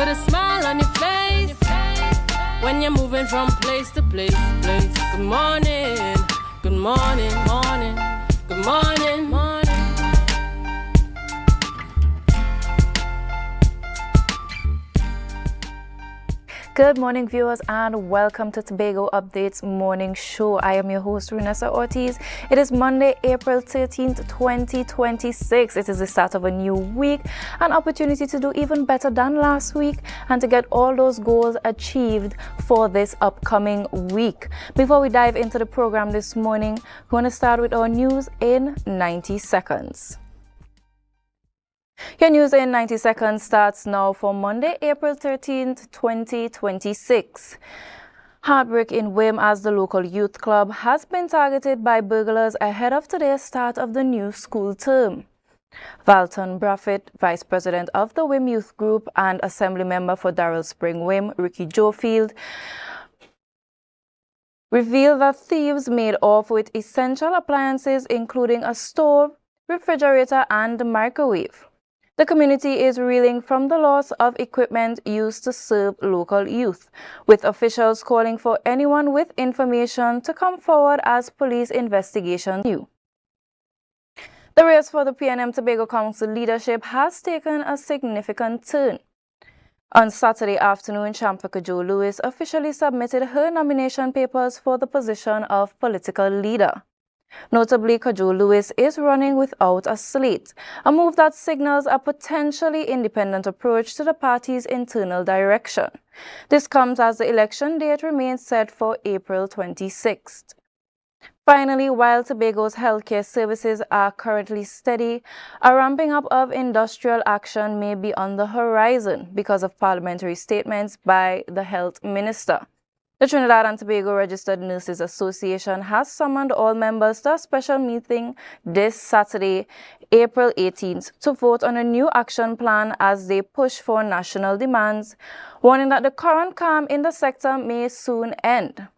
put a smile on your face when you're moving from place to place. Good morning, good morning, morning, good morning, morning. Good morning, viewers, and welcome to Tobago Updates Morning Show. I am your host, Renessa Ortiz. It is Monday, April 13th, 2026. It is the start of a new week, an opportunity to do even better than last week and to get all those goals achieved for this upcoming week. Before we dive into the program this morning, we're going to start with our news in 90 seconds. Your news in 90 seconds starts now for Monday, April 13th, 2026. Heartbreak in Wim as the local youth club has been targeted by burglars ahead of today's start of the new school term. Valton Braffett, Vice President of the Wim Youth Group and Assembly Member for Darrell Spring Wim, Ricky Jofield, revealed that thieves made off with essential appliances including a stove, refrigerator and microwave. The community is reeling from the loss of equipment used to serve local youth, with officials calling for anyone with information to come forward as police investigation continue. The race for the PNM Tobago Council leadership has taken a significant turn. On Saturday afternoon, Champaka Joe Lewis officially submitted her nomination papers for the position of political leader. Notably, Kajo Lewis is running without a slate, a move that signals a potentially independent approach to the party's internal direction. This comes as the election date remains set for April 26th. Finally, while Tobago's healthcare services are currently steady, a ramping up of industrial action may be on the horizon because of parliamentary statements by the health minister. The Trinidad and Tobago Registered Nurses Association has summoned all members to a special meeting this Saturday, April 18th, to vote on a new action plan as they push for national demands, warning that the current calm in the sector may soon end.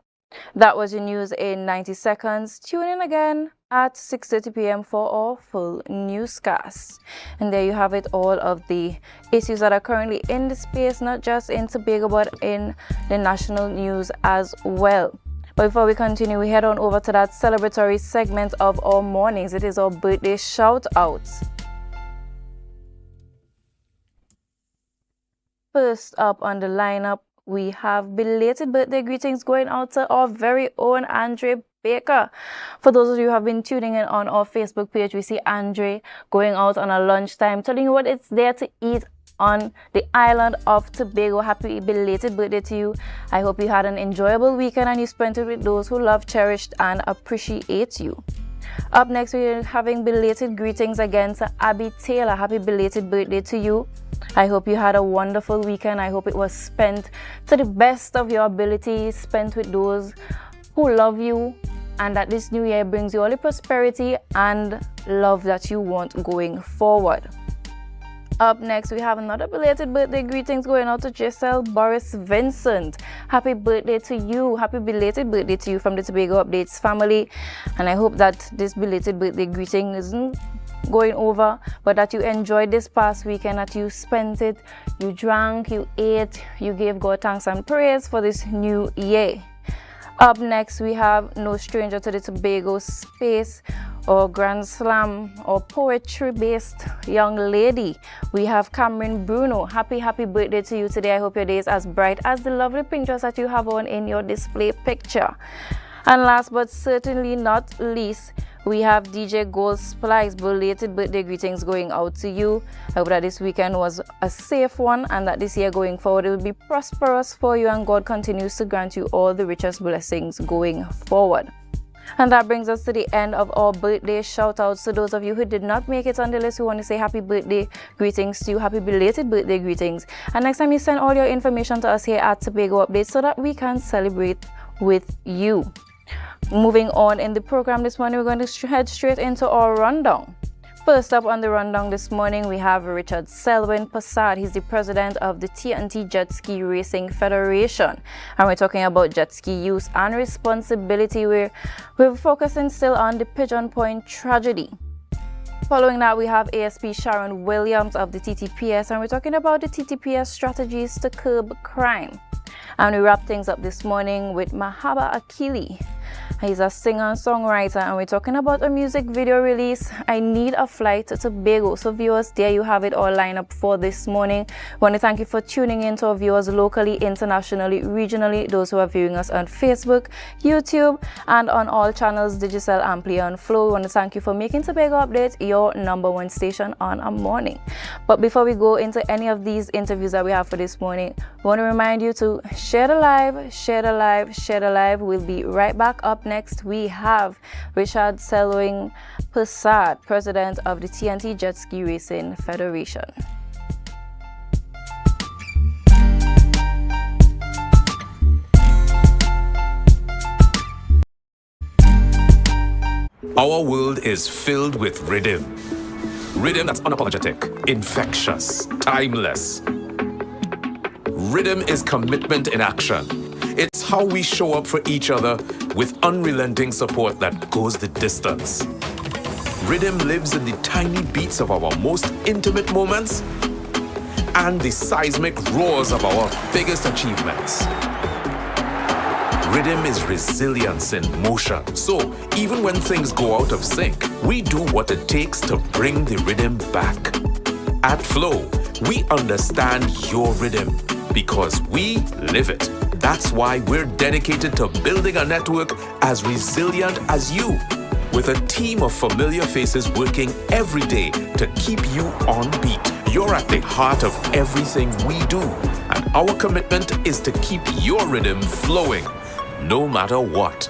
That was your news in 90 seconds. Tune in again at 6:30 p.m. for our full newscast. And there you have it, all of the issues that are currently in the space, not just in Tobago, but in the national news as well. But before we continue, we head on over to that celebratory segment of our mornings. It is our birthday shout-outs. First up on the lineup, we have belated birthday greetings going out to our very own Andre Baker. For those of you who have been tuning in on our Facebook page, we see Andre going out on a lunchtime, telling you what it's there to eat on the island of Tobago. Happy belated birthday to you. I hope you had an enjoyable weekend and you spent it with those who love, cherished, and appreciate you. Up next, we're having belated greetings again to Abby Taylor. Happy belated birthday to you. I hope you had a wonderful weekend. I hope it was spent to the best of your ability, spent with those who love you, and that this new year brings you all the prosperity and love that you want going forward. Up next, we have another belated birthday greetings going out to Giselle Boris Vincent. Happy birthday to you. Happy belated birthday to you from the Tobago Updates family. And I hope that this belated birthday greeting isn't going over, but that you enjoyed this past weekend, that you spent it, you drank, you ate, you gave God thanks and praise for this new year. Up next, we have no stranger to the Tobago space or Grand Slam or poetry-based young lady. We have Cameron Bruno. Happy birthday to you today. I hope your day is as bright as the lovely pictures that you have on in your display picture. And last but certainly not least, we have DJ Gold Splice. Belated birthday greetings going out to you. I hope that this weekend was a safe one and that this year going forward it will be prosperous for you and God continues to grant you all the richest blessings going forward. And that brings us to the end of our birthday shout-outs. To those of you who did not make it on the list, we want to say happy birthday greetings to you, happy belated birthday greetings. And next time you send all your information to us here at Tobago Updates so that we can celebrate with you. Moving on in the program this morning, we're going to head straight into our rundown. First up on the rundown this morning, we have Richard Selwyn Passad. He's the president of the TNT Jet Ski Racing Federation. And we're talking about jet ski use and responsibility. We're focusing still on the Pigeon Point tragedy. Following that, we have ASP Sharon Williams of the TTPS, and we're talking about the TTPS strategies to curb crime. And we wrap things up this morning with Mahaba Achily. He's a singer-songwriter, and we're talking about a music video release, I Need a Flight to Tobago. So viewers, there you have it all lined up for this morning. I want to thank you for tuning in to our viewers locally, internationally, regionally, those who are viewing us on Facebook, YouTube, and on all channels, Digicel, AMPLIA, and Flow. We want to thank you for making Tobago Update your #1 station on a morning. But before we go into any of these interviews that we have for this morning, we want to remind you to share the live, share the live, share the live. We'll be right back. Up next, we have Richard Selwyn Persad, president of the TNT Jet Ski Racing Federation. Our world is filled with rhythm. Rhythm that's unapologetic, infectious, timeless. Rhythm is commitment in action. It's how we show up for each other with unrelenting support that goes the distance. Rhythm lives in the tiny beats of our most intimate moments and the seismic roars of our biggest achievements. Rhythm is resilience in motion. So even when things go out of sync, we do what it takes to bring the rhythm back. At Flow, we understand your rhythm because we live it. That's why we're dedicated to building a network as resilient as you, with a team of familiar faces working every day to keep you on beat. You're at the heart of everything we do, and our commitment is to keep your rhythm flowing, no matter what.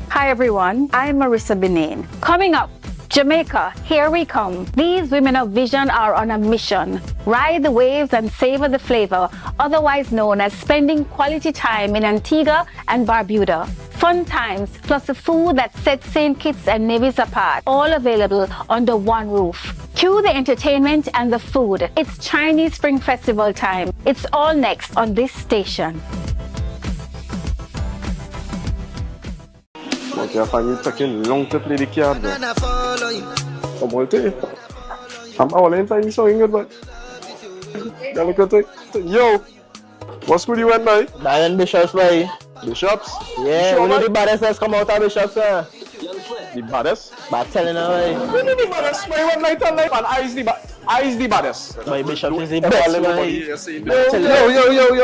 Hi everyone, I'm Marissa Benin. Coming up, Jamaica, here we come. These women of vision are on a mission. Ride the waves and savor the flavor, otherwise known as spending quality time in Antigua and Barbuda. Fun times, plus the food that sets St. Kitts and Nevis apart, all available under one roof. Cue the entertainment and the food. It's Chinese Spring Festival time. It's all next on this station. Okay, I find you taking long to play the card. I'm all to you. I'm all in time, so good, but. Yo, what school you went by? Diane Bishops, boy. Bishops? Yeah, sure, we know the baddest that's come out of Bishops, sir. The baddest? But telling her, boy. We know the baddest, but you went night and life, and I is the baddest. Boy, Bishops is the best, boy.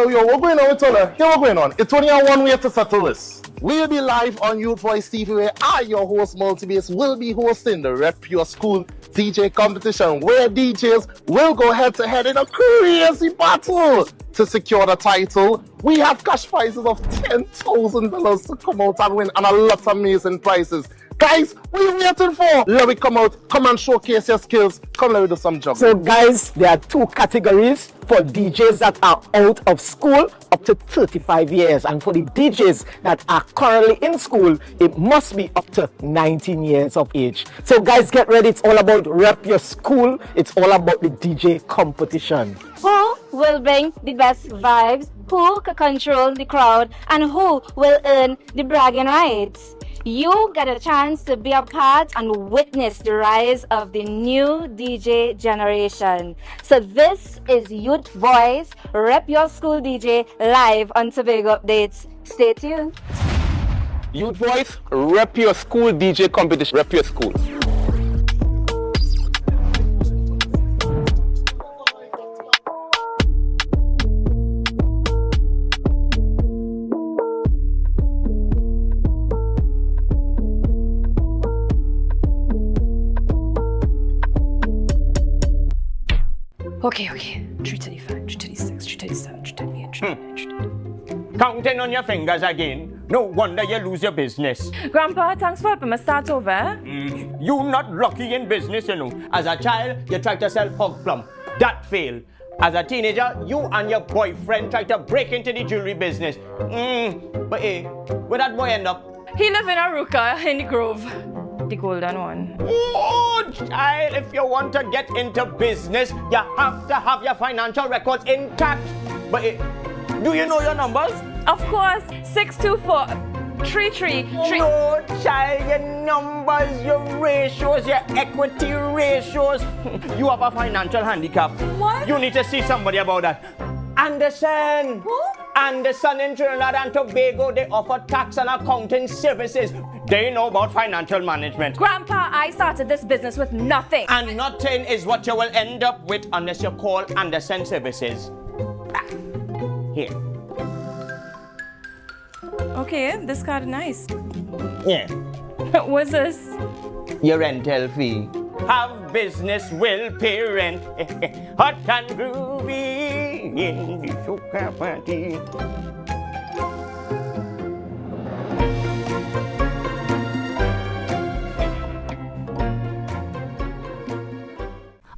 Yo, what's going on with Tola? Here, what's going on? It's only one way to settle this. We'll be live on Youth Voice TV, where I, your host, Multibass, will be hosting the Rep Your School DJ competition, where DJs will go head-to-head in a crazy battle to secure the title. We have cash prizes of $10,000 to come out and win, and a lot of amazing prizes. Guys, what are you waiting for? Let me come out, come and showcase your skills. Come, let me do some jobs. So guys, there are two categories for DJs that are out of school up to 35 years, and for the DJs that are currently in school, it must be up to 19 years of age. So guys, get ready. It's all about Rep Your School. It's all about the DJ competition. Who will bring the best vibes? Who can control the crowd? And who will earn the bragging rights? You get a chance to be a part and witness the rise of the new DJ generation. So this is Youth Voice, Rep Your School DJ, live on Tobago Updates. Stay tuned. Youth Voice, Rep Your School DJ competition. Rep Your School. Okay. 335, 336, 337, 338, 339. Counting on your fingers again. No wonder you lose your business. Grandpa, thanks for helping me start over. You not lucky in business, you know. As a child, you tried to sell hog plum. That failed. As a teenager, you and your boyfriend tried to break into the jewelry business. But hey, where that boy end up? He live in Aruka in the Grove. The golden one. Oh, child, if you want to get into business, you have to have your financial records intact. But hey, do you know your numbers? Of course, 624. 3-3. No, child, your numbers, your ratios, your equity ratios. You have a financial handicap. What? You need to see somebody about that. Anderson. Who? Anderson in Trinidad and Tobago, they offer tax and accounting services. They know about financial management. Grandpa, I started this business with nothing. And nothing is what you will end up with unless you call Anderson Services. Here. Okay, this card is nice. Yeah. What's this? Your rental fee. Have business will pay rent. Hot and groovy in the soca party.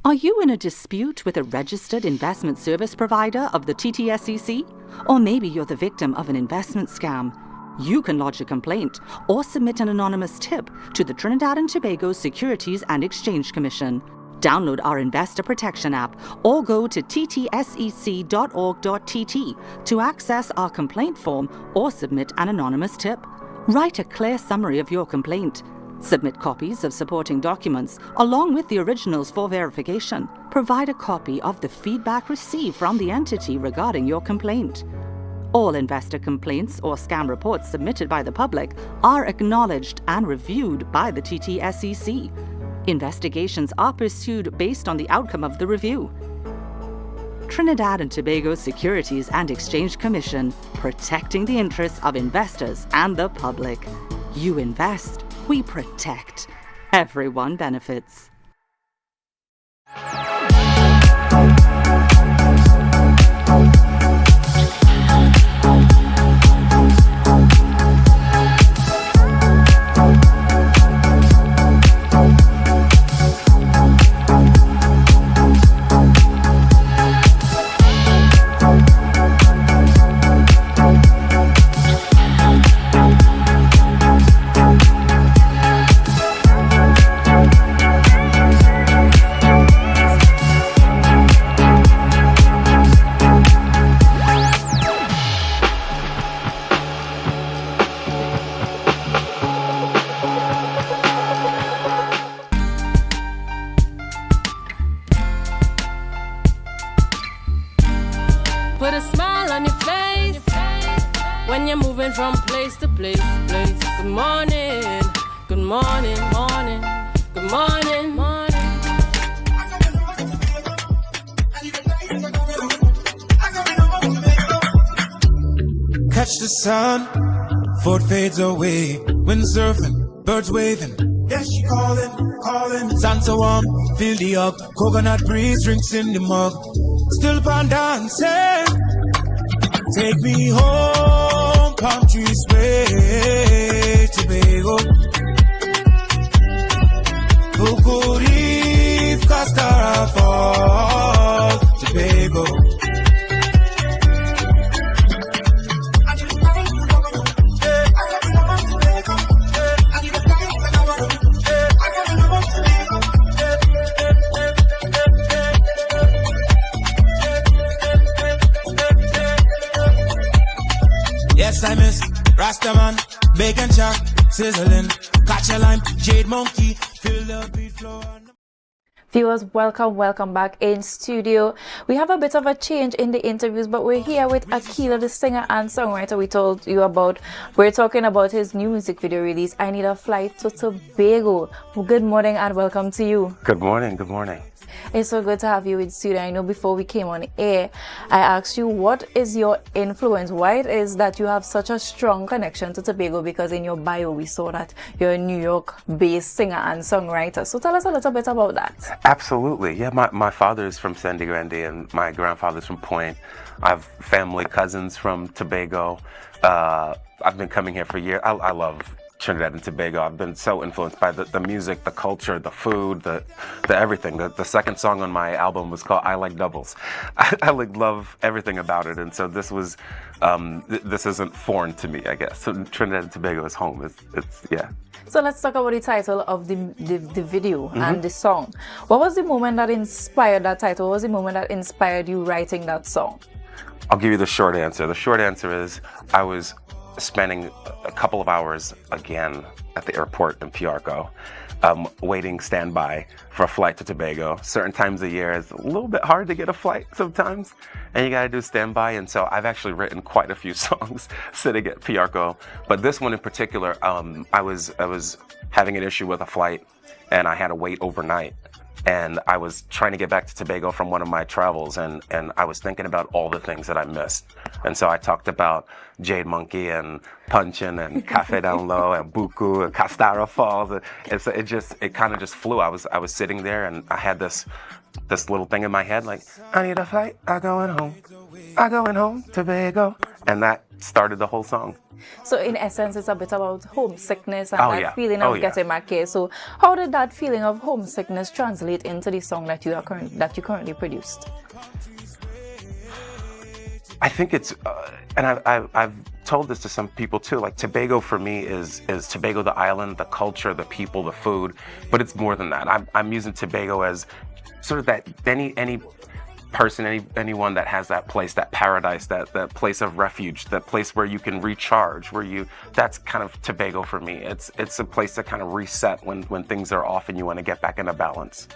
Are you in a dispute with a registered investment service provider of the TTSEC? Or maybe you're the victim of an investment scam? You can lodge a complaint or submit an anonymous tip to the Trinidad and Tobago Securities and Exchange Commission. Download our Investor Protection app or go to ttsec.org.tt to access our complaint form or submit an anonymous tip. Write a clear summary of your complaint. Submit copies of supporting documents along with the originals for verification. Provide a copy of the feedback received from the entity regarding your complaint. All investor complaints or scam reports submitted by the public are acknowledged and reviewed by the TTSEC. Investigations are pursued based on the outcome of the review. Trinidad and Tobago Securities and Exchange Commission, protecting the interests of investors and the public. You invest, we protect. Everyone benefits. Put a smile on your face when you're moving from place to place. Good morning, good morning, morning, good morning, morning. Catch the sun before it fades away. Wind surfing, birds waving. Yeah, she calling. Sun so warm, feel the hug. Coconut breeze, drinks in the mug. Still pan dancing. Take me home, palm trees sway, Tobago. Who could leave Costa Fall, Tobago? Yes, I miss Rastaman, bacon chuck, sizzling, catch a lime, jade monkey, feel the beat flow. Viewers, welcome back in studio. We have a bit of a change in the interviews, but we're here with Achille, the singer and songwriter we told you about. We're talking about his new music video release, I Need a Flight to Tobago. Good morning and welcome to you. Good morning, good morning. It's so good to have you in studio. I know before we came on air, I asked you what is your influence, why it is that you have such a strong connection to Tobago, because in your bio we saw that you're a New York-based singer and songwriter. So tell us a little bit about that. Absolutely. Yeah, my father is from Sandy Grande and my grandfather's from Point. I have family, cousins from Tobago. I've been coming here for years. I love Trinidad and Tobago. I've been so influenced by the music, the culture, the food, the everything. The second song on my album was called I Like Doubles. I love everything about it, and so this was this isn't foreign to me, I guess. So Trinidad and Tobago is home. It's yeah. So let's talk about the title of the video and the song. What was the moment that inspired that title? What was the moment that inspired you writing that song? I'll give you the short answer. The short answer is I was spending a couple of hours again at the airport in Piarco, waiting standby for a flight to Tobago. Certain times of year it's a little bit hard to get a flight sometimes, and you gotta do standby. And so I've actually written quite a few songs sitting at Piarco. But this one in particular, I was having an issue with a flight, and I had to wait overnight. And I was trying to get back to Tobago from one of my travels, and I was thinking about all the things that I missed. And so I talked about Jade Monkey and Punchin' and Cafe Down Low and Buku and Castara Falls. And so it kind of just flew. I was sitting there, and I had this little thing in my head, like, I need a flight, I'm going home, Tobago. And that started the whole song. So in essence, it's a bit about homesickness and feeling of getting back here. So how did that feeling of homesickness translate into the song that you currently produced? I think it's, and I've told this to some people too, like Tobago for me is Tobago the island, the culture, the people, the food, but it's more than that. I'm using Tobago as sort of that, any person, anyone that has that place, that paradise, that place of refuge, that place where you can recharge, that's kind of Tobago for me. It's a place to kind of reset when things are off and you want to get back into balance.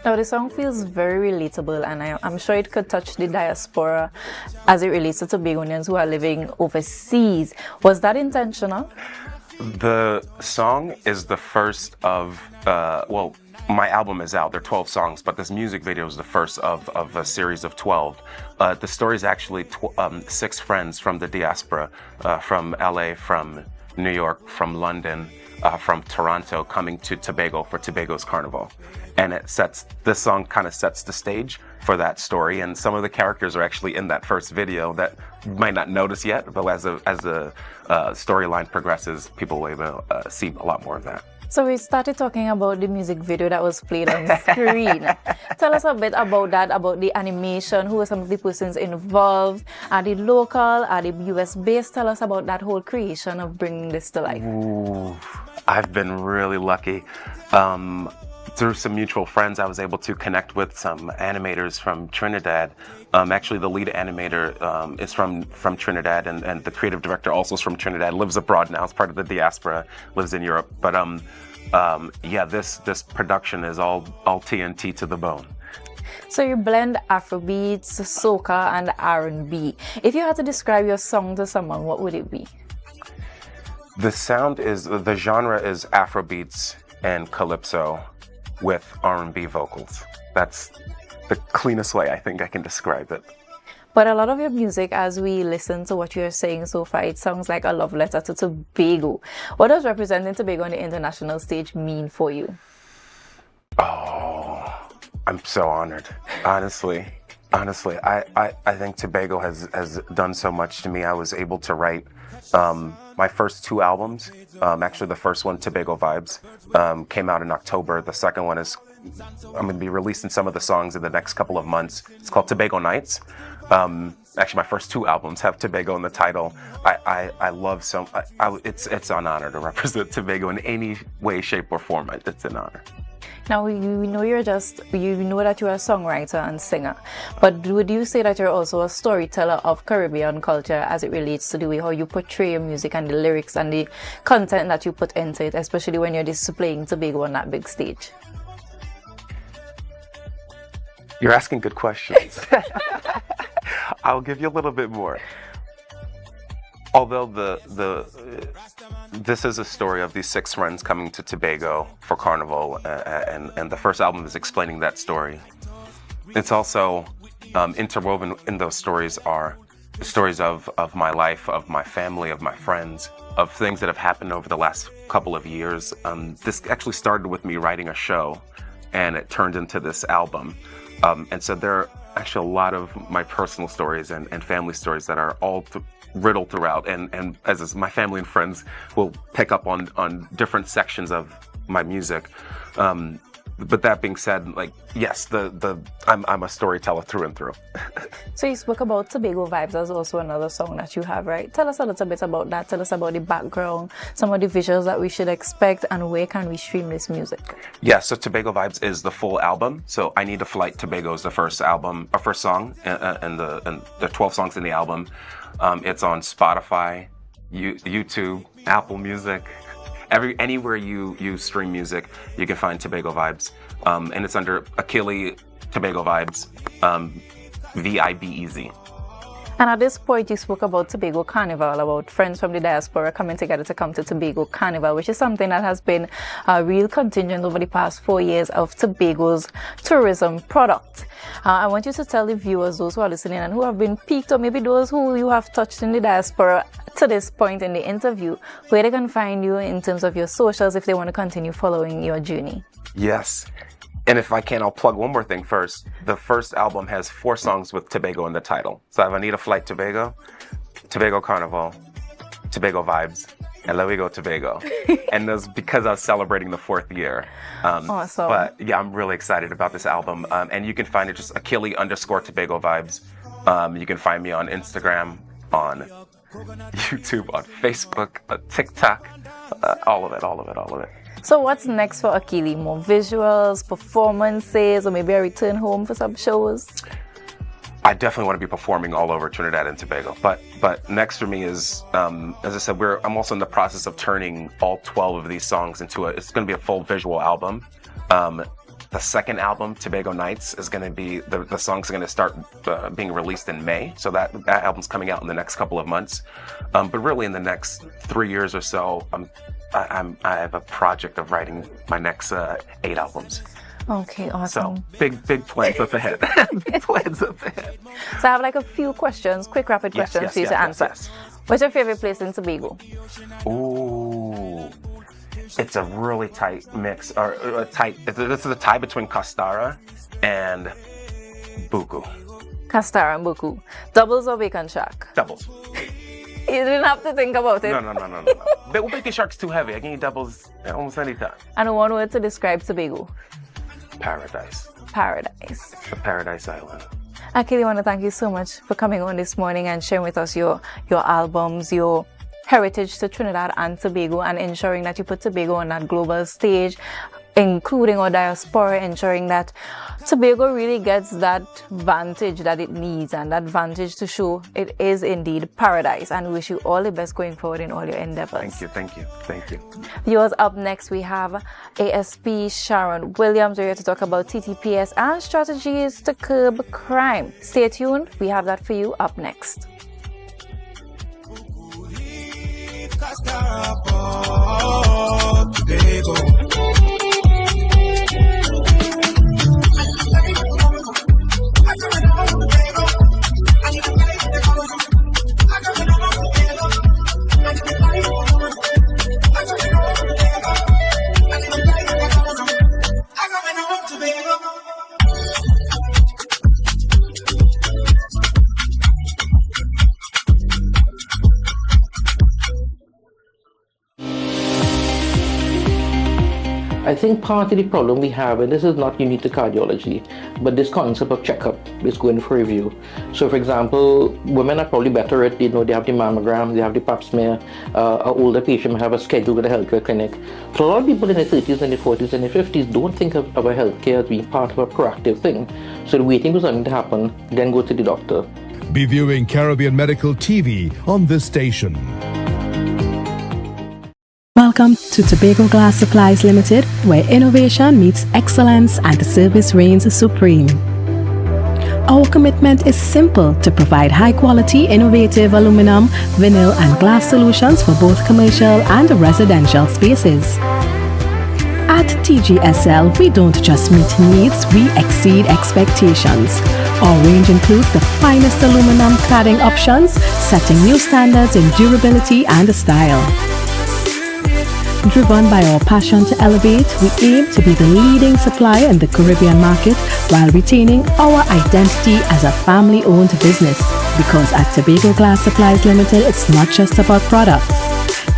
Now the song feels very relatable, and I'm sure it could touch the diaspora as it relates to Tobagonians who are living overseas. Was that intentional? The song is the first of, my album is out, there are 12 songs, but this music video is the first of a series of 12. The story is actually 6 friends from the diaspora, from LA, from New York, from London, from Toronto, coming to Tobago for Tobago's Carnival. And this song kind of sets the stage for that story, and some of the characters are actually in that first video that you might not notice yet, but as the storyline progresses, people will be able to see a lot more of that. So we started talking about the music video that was played on screen. Tell us a bit about that, about the animation, who were some of the persons involved, are they local, are they US based? Tell us about that whole creation of bringing this to life. Ooh, I've been really lucky. Through some mutual friends, I was able to connect with some animators from Trinidad. Actually, the lead animator is from Trinidad, and the creative director also is from Trinidad, lives abroad now, is part of the diaspora, lives in Europe. But this production is all TNT to the bone. So you blend Afrobeats, soca, and R&B. If you had to describe your song to someone, what would it be? The genre is Afrobeats and Calypso with R&B vocals. That's the cleanest way I think I can describe it. But a lot of your music, as we listen to what you're saying so far, it sounds like a love letter to Tobago. What does representing Tobago on the international stage mean for you? Oh, I'm so honored. Honestly, I think Tobago has done so much to me. I was able to write my first 2 albums. Actually, the first one, Tobago Vibes, came out in October. The second one is, I'm going to be releasing some of the songs in the next couple of months. It's called Tobago Nights. Actually, my first 2 albums have Tobago in the title. I love it's an honor to represent Tobago in any way, shape, or form. It's an honor. Now, you know that you're a songwriter and singer, but would you say that you're also a storyteller of Caribbean culture as it relates to the way how you portray your music and the lyrics and the content that you put into it, especially when you're displaying Tobago on that big stage? You're asking good questions. I'll give you a little bit more. Although this is a story of these 6 friends coming to Tobago for Carnival, and the first album is explaining that story. It's also interwoven in those stories are stories of my life, of my family, of my friends, of things that have happened over the last couple of years. This actually started with me writing a show, and it turned into this album. And so there are actually a lot of my personal stories and family stories that are all riddled throughout, and as my family and friends will pick up on different sections of my music. But that being said, like, yes, I'm a storyteller through and through. So you spoke about Tobago Vibes as also another song that you have, right? Tell us a little bit about that. Tell us about the background, some of the visuals that we should expect, and where can we stream this music? Yeah, so Tobago Vibes is the full album. So I Need a Flight, Tobago is the first album, or first song, and the 12 songs in the album. It's on Spotify, YouTube, Apple Music, anywhere you stream music, you can find Tobago Vibes, and it's under Achily Tobago Vibes, VIBEZ. And at this point, you spoke about Tobago Carnival, about friends from the diaspora coming together to come to Tobago Carnival, which is something that has been a real contingent over the past 4 years of Tobago's tourism product. I want you to tell the viewers, those who are listening and who have been piqued, or maybe those who you have touched in the diaspora to this point in the interview, where they can find you in terms of your socials if they want to continue following your journey. Yes. And if I can, I'll plug one more thing first. The first album has 4 songs with Tobago in the title. So I have Anita Flight Tobago, Tobago Carnival, Tobago Vibes, and Let We Go Tobago. And that's because I was celebrating the 4th year. Awesome. But yeah, I'm really excited about this album. And you can find it just Achily_Tobago Vibes. You can find me on Instagram, on YouTube, on Facebook, on TikTok, all of it. So what's next for Achily? More visuals, performances, or maybe a return home for some shows? I definitely want to be performing all over Trinidad and Tobago. But next for me is, as I said, I'm also in the process of turning all 12 of these songs into it's going to be a full visual album. The second album, Tobago Nights, is going to be, the songs are going to start being released in May. So that album's coming out in the next couple of months. But really in the next 3 years or so, I have a project of writing my next 8 albums. Okay, awesome. So big plans up ahead. Big plans up ahead. So I have like a few questions, quick rapid questions for you to answer. Yes. What's your favorite place in Tobago? Ooh, it's a really tight mix, or this is a tie between Castara and Buku. Castara and Buku. Doubles or Bacon Shack? Doubles. You didn't have to think about it. No. Bacon Shark's too heavy. I can eat doubles almost any time. And one word to describe Tobago? Paradise. Paradise. A paradise island. Achily, I want to thank you so much for coming on this morning and sharing with us your albums, your heritage to Trinidad and Tobago, and ensuring that you put Tobago on that global stage, including our diaspora, ensuring that Tobago really gets that vantage that it needs, and that vantage to show it is indeed paradise. And we wish you all the best going forward in all your endeavors. Thank you. Viewers, up next we have ASP Sharon Williams. We're here to talk about TTPS and strategies to curb crime. Stay tuned. We have that for you up next. I think part of the problem we have, and this is not unique to cardiology, but this concept of checkup is going for review. So for example, women are probably better at, they have the mammogram, they have the pap smear, an older patient may have a schedule with a healthcare clinic. So a lot of people in their 30s and their 40s and their 50s don't think of our healthcare as being part of a proactive thing. So they're waiting for something to happen, then go to the doctor. Be viewing Caribbean Medical TV on this station. Welcome to Tobago Glass Supplies Limited, where innovation meets excellence and the service reigns supreme. Our commitment is simple: to provide high-quality, innovative aluminum, vinyl and glass solutions for both commercial and residential spaces. At TGSL, we don't just meet needs, we exceed expectations. Our range includes the finest aluminum cladding options, setting new standards in durability and style. Driven by our passion to elevate, we aim to be the leading supplier in the Caribbean market while retaining our identity as a family-owned business. Because at Tobago Glass Supplies Limited, it's not just about products.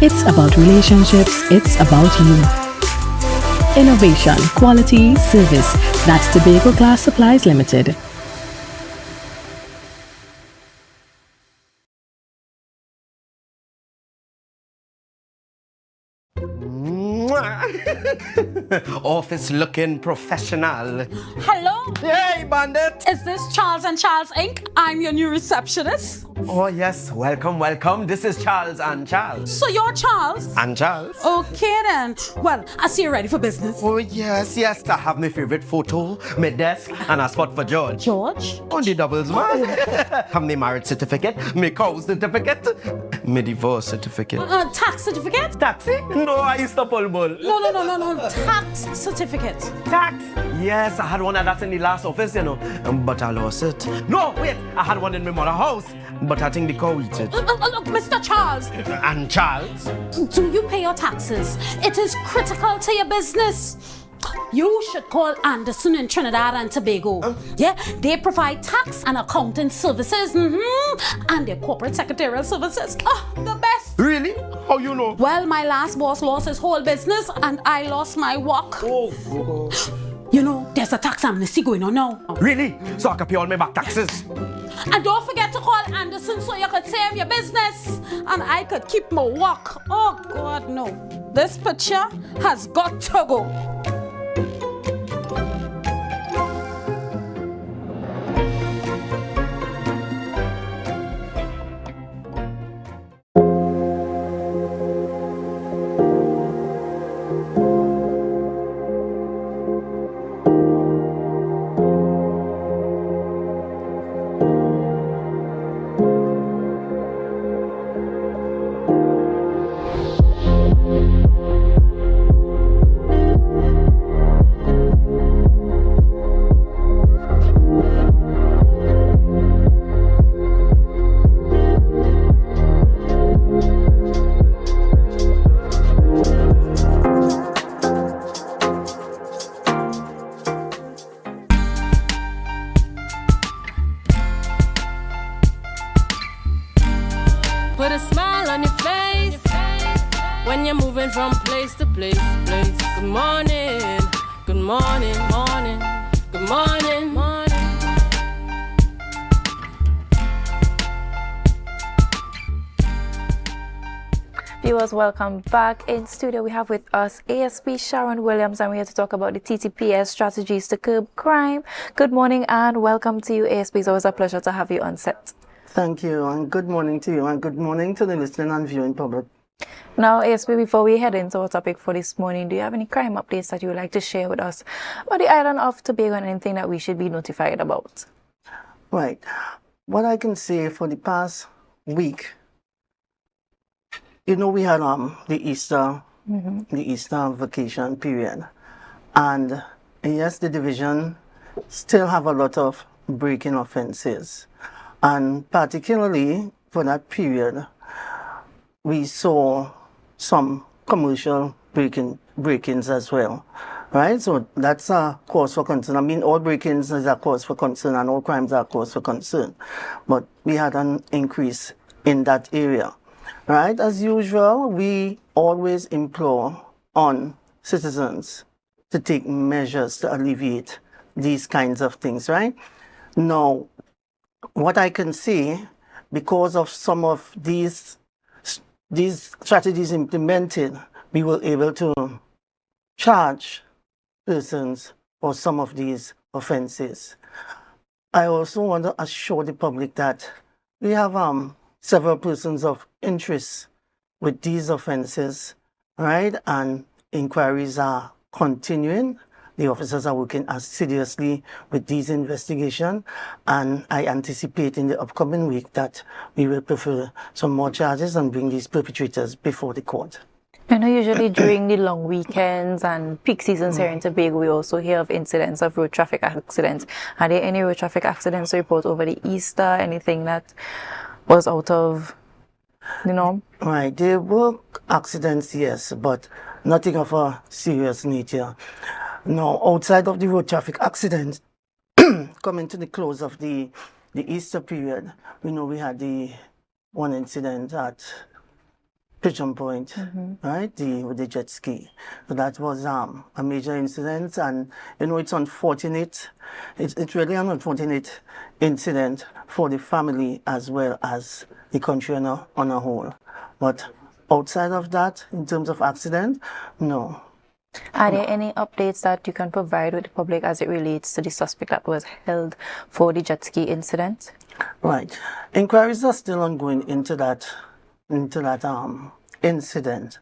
It's about relationships, it's about you. Innovation, quality, service. That's Tobago Glass Supplies Limited. Office looking professional. Hello? Hey, bandit! Is this Charles & Charles Inc.? I'm your new receptionist. Oh yes, welcome, welcome. This is Charles and Charles. So you're Charles? And Charles. Okay then. Well, I see you're ready for business. Oh yes, yes. I have my favorite photo, my desk, and a spot for George. George? On the doubles, man. Have my marriage certificate, my cow certificate, my divorce certificate. Tax certificate? Taxi? No, I used to pull bull. No. Tax certificate. Tax? Yes, I had one of that in the last office, you know, but I lost it. No, wait, I had one in my mother's house, but I think the cow eats it. Look, Mr. Charles. And Charles? Do you pay your taxes? It is critical to your business. You should call Anderson in Trinidad and Tobago. Yeah, they provide tax and accounting services, and their corporate secretarial services. The best. Really? How you know? Well, my last boss lost his whole business and I lost my work. Oh. You know, there's a tax amnesty going on now. Really? So I can pay all my back taxes? And don't forget to call Anderson so you could save your business and I could keep my work. Oh God, no. This picture has got to go. Put a smile on your face when you're moving from place to place. Good morning, good morning, morning, good morning, morning. Viewers, welcome back. In studio, we have with us ASP Sharon Williams, and we're here to talk about the TTPS strategies to curb crime. Good morning and welcome to you, ASP. It's always a pleasure to have you on set. Thank you, and good morning to you, and good morning to the listening and viewing public. Now, ASP, before we head into our topic for this morning, do you have any crime updates that you would like to share with us about the island of Tobago and anything that we should be notified about? Right. What I can say for the past week, you know, we had the Easter vacation period, and yes, the division still have a lot of breaking offenses. And particularly for that period, we saw some commercial break-ins as well, right? So that's a cause for concern. I mean, all break-ins is a cause for concern and all crimes are a cause for concern. But we had an increase in that area, right? As usual, we always implore on citizens to take measures to alleviate these kinds of things, right? Now, what I can see, because of some of these strategies implemented, we were able to charge persons for some of these offenses. I also want to assure the public that we have several persons of interest with these offenses, right? And inquiries are continuing. The officers are working assiduously with these investigations, and I anticipate in the upcoming week that we will prefer some more charges and bring these perpetrators before the court. I know usually during the long weekends and peak seasons here in Tobago, we also hear of incidents of road traffic accidents. Are there any road traffic accidents to report over the Easter? Anything that was out of the norm? Right, there were accidents, yes, but nothing of a serious nature. Now, outside of the road traffic accidents, coming to the close of the Easter period, we know we had the one incident at Pigeon Point, right? With the jet ski. So that was a major incident, and you know, it's unfortunate. It's really an unfortunate incident for the family as well as the country on a whole. But outside of that, in terms of accident, no. Are there any updates that you can provide with the public as it relates to the suspect that was held for the jet ski incident? Right. Inquiries are still ongoing into that incident.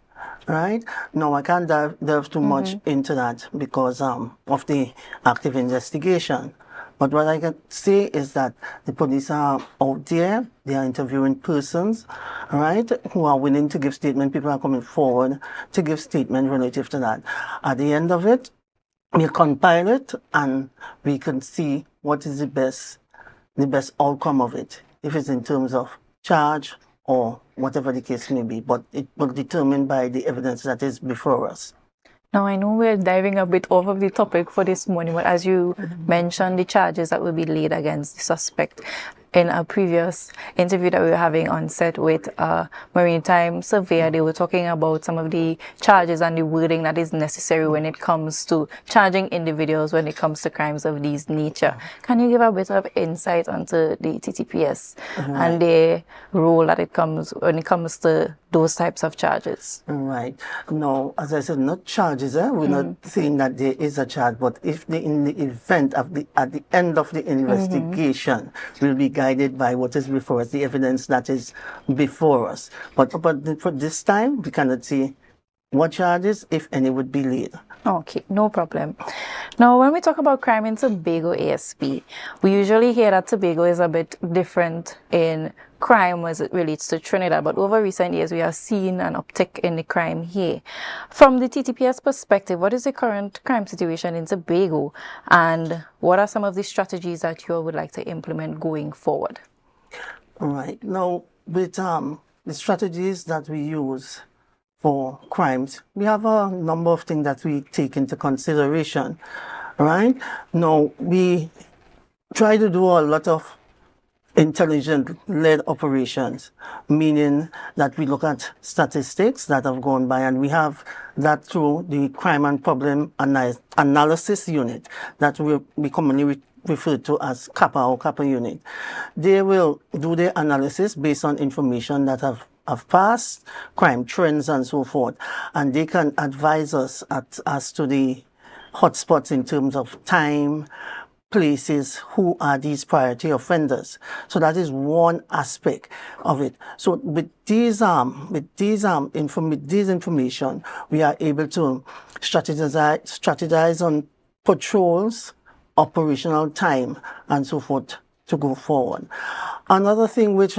Right? No, I can't delve too much into that because of the active investigation. But what I can say is that the police are out there, they are interviewing persons, right, who are willing to give statement. People are coming forward to give statement relative to that. At the end of it, we compile it and we can see what is the best outcome of it, if it's in terms of charge or whatever the case may be, but it will be determined by the evidence that is before us. Now, I know we're diving a bit off of the topic for this morning, but as you mentioned, the charges that will be laid against the suspect. In a previous interview that we were having on set with a maritime surveyor, they were talking about some of the charges and the wording that is necessary when it comes to charging individuals when it comes to crimes of this nature. Can you give a bit of insight onto the TTPS and the role that it comes when it comes to those types of charges? Right. No, as I said, not charges. We're not saying that there is a charge, but if in the event of at the end of the investigation, we'll be guided by what is before us, the evidence that is before us. But for this time, we cannot see what charges, if any, would be laid. Okay, no problem. Now, when we talk about crime in Tobago ASP, we usually hear that Tobago is a bit different in crime as it relates to Trinidad, but over recent years, we have seen an uptick in the crime here. From the TTPS perspective, what is the current crime situation in Tobago, and what are some of the strategies that you would like to implement going forward? All right. Now, with the strategies that we use for crimes, we have a number of things that we take into consideration, right? Now, we try to do a lot of intelligent-led operations, meaning that we look at statistics that have gone by, and we have that through the Crime and Problem Analysis Unit that we commonly refer to as CAPA or CAPA unit. They will do their analysis based on information that have passed, crime trends and so forth, and they can advise us as to the hotspots in terms of time, places, who are these priority offenders. So that is one aspect of it. So with these information, we are able to strategize on patrols, operational time, and so forth to go forward. Another thing which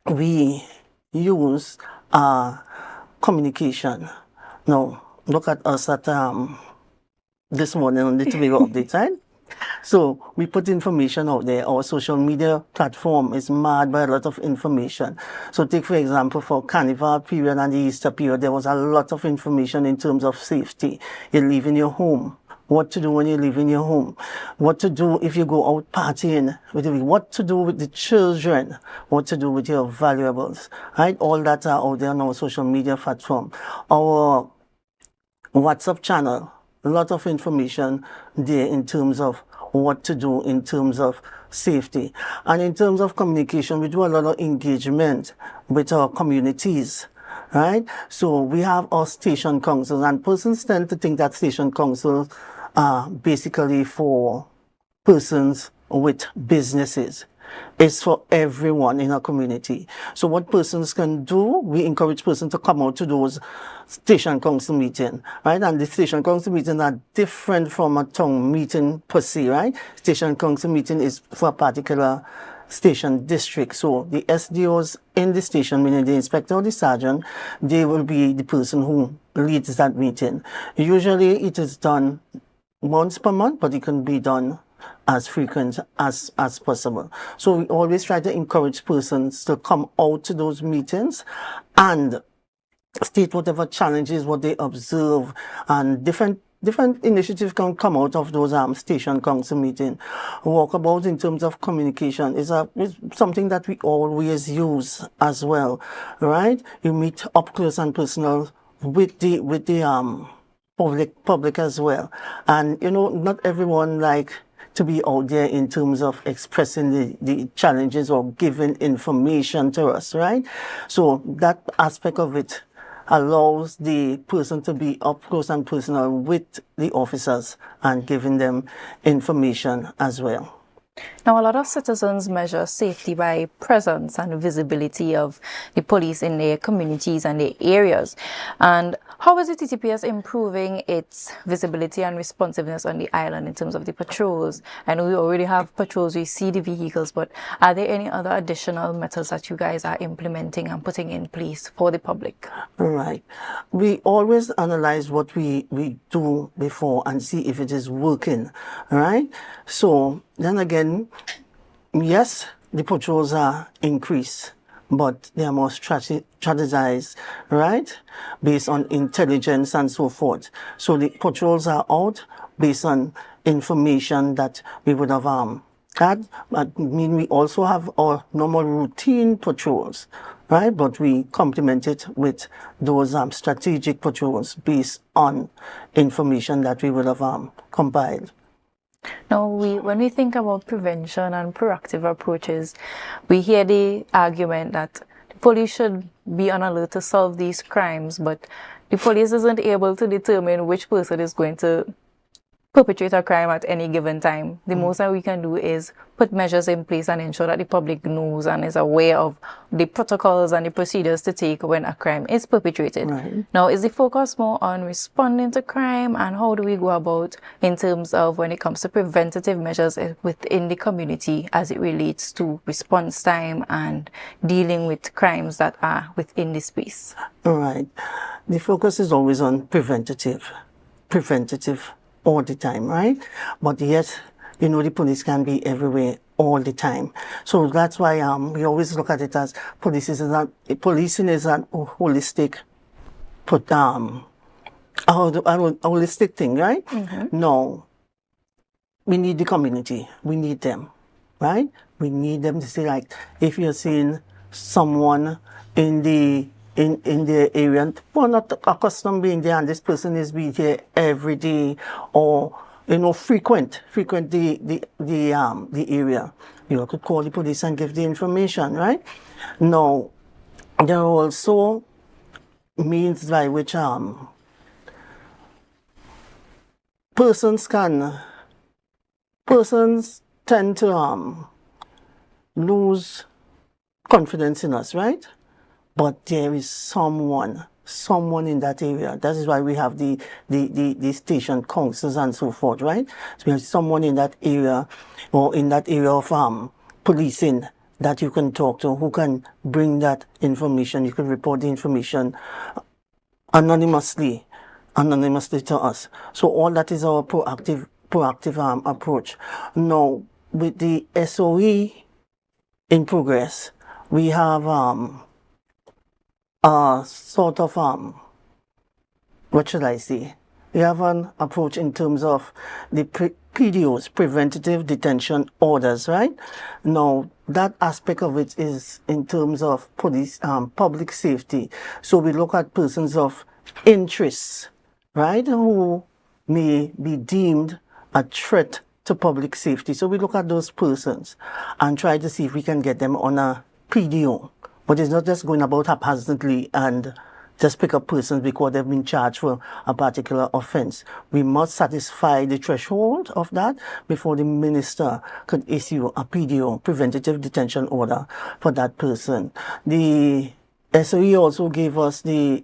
we use communication. Now, look at us at this morning on the Tobago update, right? So we put information out there. Our social media platform is marred by a lot of information. So take, for example, for Carnival period and the Easter period, there was a lot of information in terms of safety. You're leaving your home. What to do when you leave in your home, what to do if you go out partying, what to do with the children, what to do with your valuables, right? All that are out there on our social media platform. Our WhatsApp channel, a lot of information there in terms of what to do in terms of safety. And in terms of communication, we do a lot of engagement with our communities. Right? So we have our station councils, and persons tend to think that station councils are basically for persons with businesses. It's for everyone in our community. So what persons can do, we encourage persons to come out to those station council meetings, right? And the station council meetings are different from a town meeting per se, right? Station council meeting is for a particular station district. So the SDOs in the station, meaning the inspector or the sergeant, they will be the person who leads that meeting. Usually it is done once per month, but it can be done as frequent as possible. So we always try to encourage persons to come out to those meetings and state whatever challenges, what they observe, and different initiatives can come out of those station council meeting. Walkabout in terms of communication is something that we always use as well, right? You meet up close and personal with the public as well. And you know, not everyone like to be out there in terms of expressing the challenges or giving information to us, right? So that aspect of it allows the person to be up close and personal with the officers and giving them information as well. Now, a lot of citizens measure safety by presence and visibility of the police in their communities and their areas. And how is the TTPS improving its visibility and responsiveness on the island in terms of the patrols? I know we already have patrols, we see the vehicles, but are there any other additional methods that you guys are implementing and putting in place for the public? Right. We always analyze what we do before and see if it is working. Right? So then again, yes, the patrols are increased, but they are more strategized, right? Based on intelligence and so forth. So the patrols are out based on information that we would have had. I mean, we also have our normal routine patrols, right? But we complement it with those strategic patrols based on information that we would have compiled. Now, when we think about prevention and proactive approaches, we hear the argument that the police should be on alert to solve these crimes, but the police isn't able to determine which person is going to perpetrate a crime at any given time. The most that we can do is put measures in place and ensure that the public knows and is aware of the protocols and the procedures to take when a crime is perpetrated. Right. Now, is the focus more on responding to crime, and how do we go about in terms of when it comes to preventative measures within the community as it relates to response time and dealing with crimes that are within the space? All right. The focus is always on preventative all the time, right? But yet, you know, the police can be everywhere all the time. So that's why we always look at it as policing is an holistic holistic thing, right? No. We need the community. We need them, right? We need them to say, like, if you're seeing someone in the area, well, not accustomed being there, and this person is being here every day, or you know, frequent the area. You could call the police and give the information, right? Now, there are also means by which persons tend to lose confidence in us, right? But there is someone in that area. That is why we have the station councils and so forth, right? So we have someone in that area, or in that area of policing, that you can talk to, who can bring that information. You can report the information anonymously to us. So all that is our proactive approach. Now, with the SOE in progress, we have sort of what should I say? We have an approach in terms of the PDOs, preventive detention orders, right? Now, that aspect of it is in terms of police, public safety. So we look at persons of interest, right, who may be deemed a threat to public safety. So we look at those persons and try to see if we can get them on a PDO. But it's not just going about haphazardly and just pick up persons because they've been charged for a particular offense. We must satisfy the threshold of that before the minister could issue a PDO, preventive detention order, for that person. The SOE also gave us the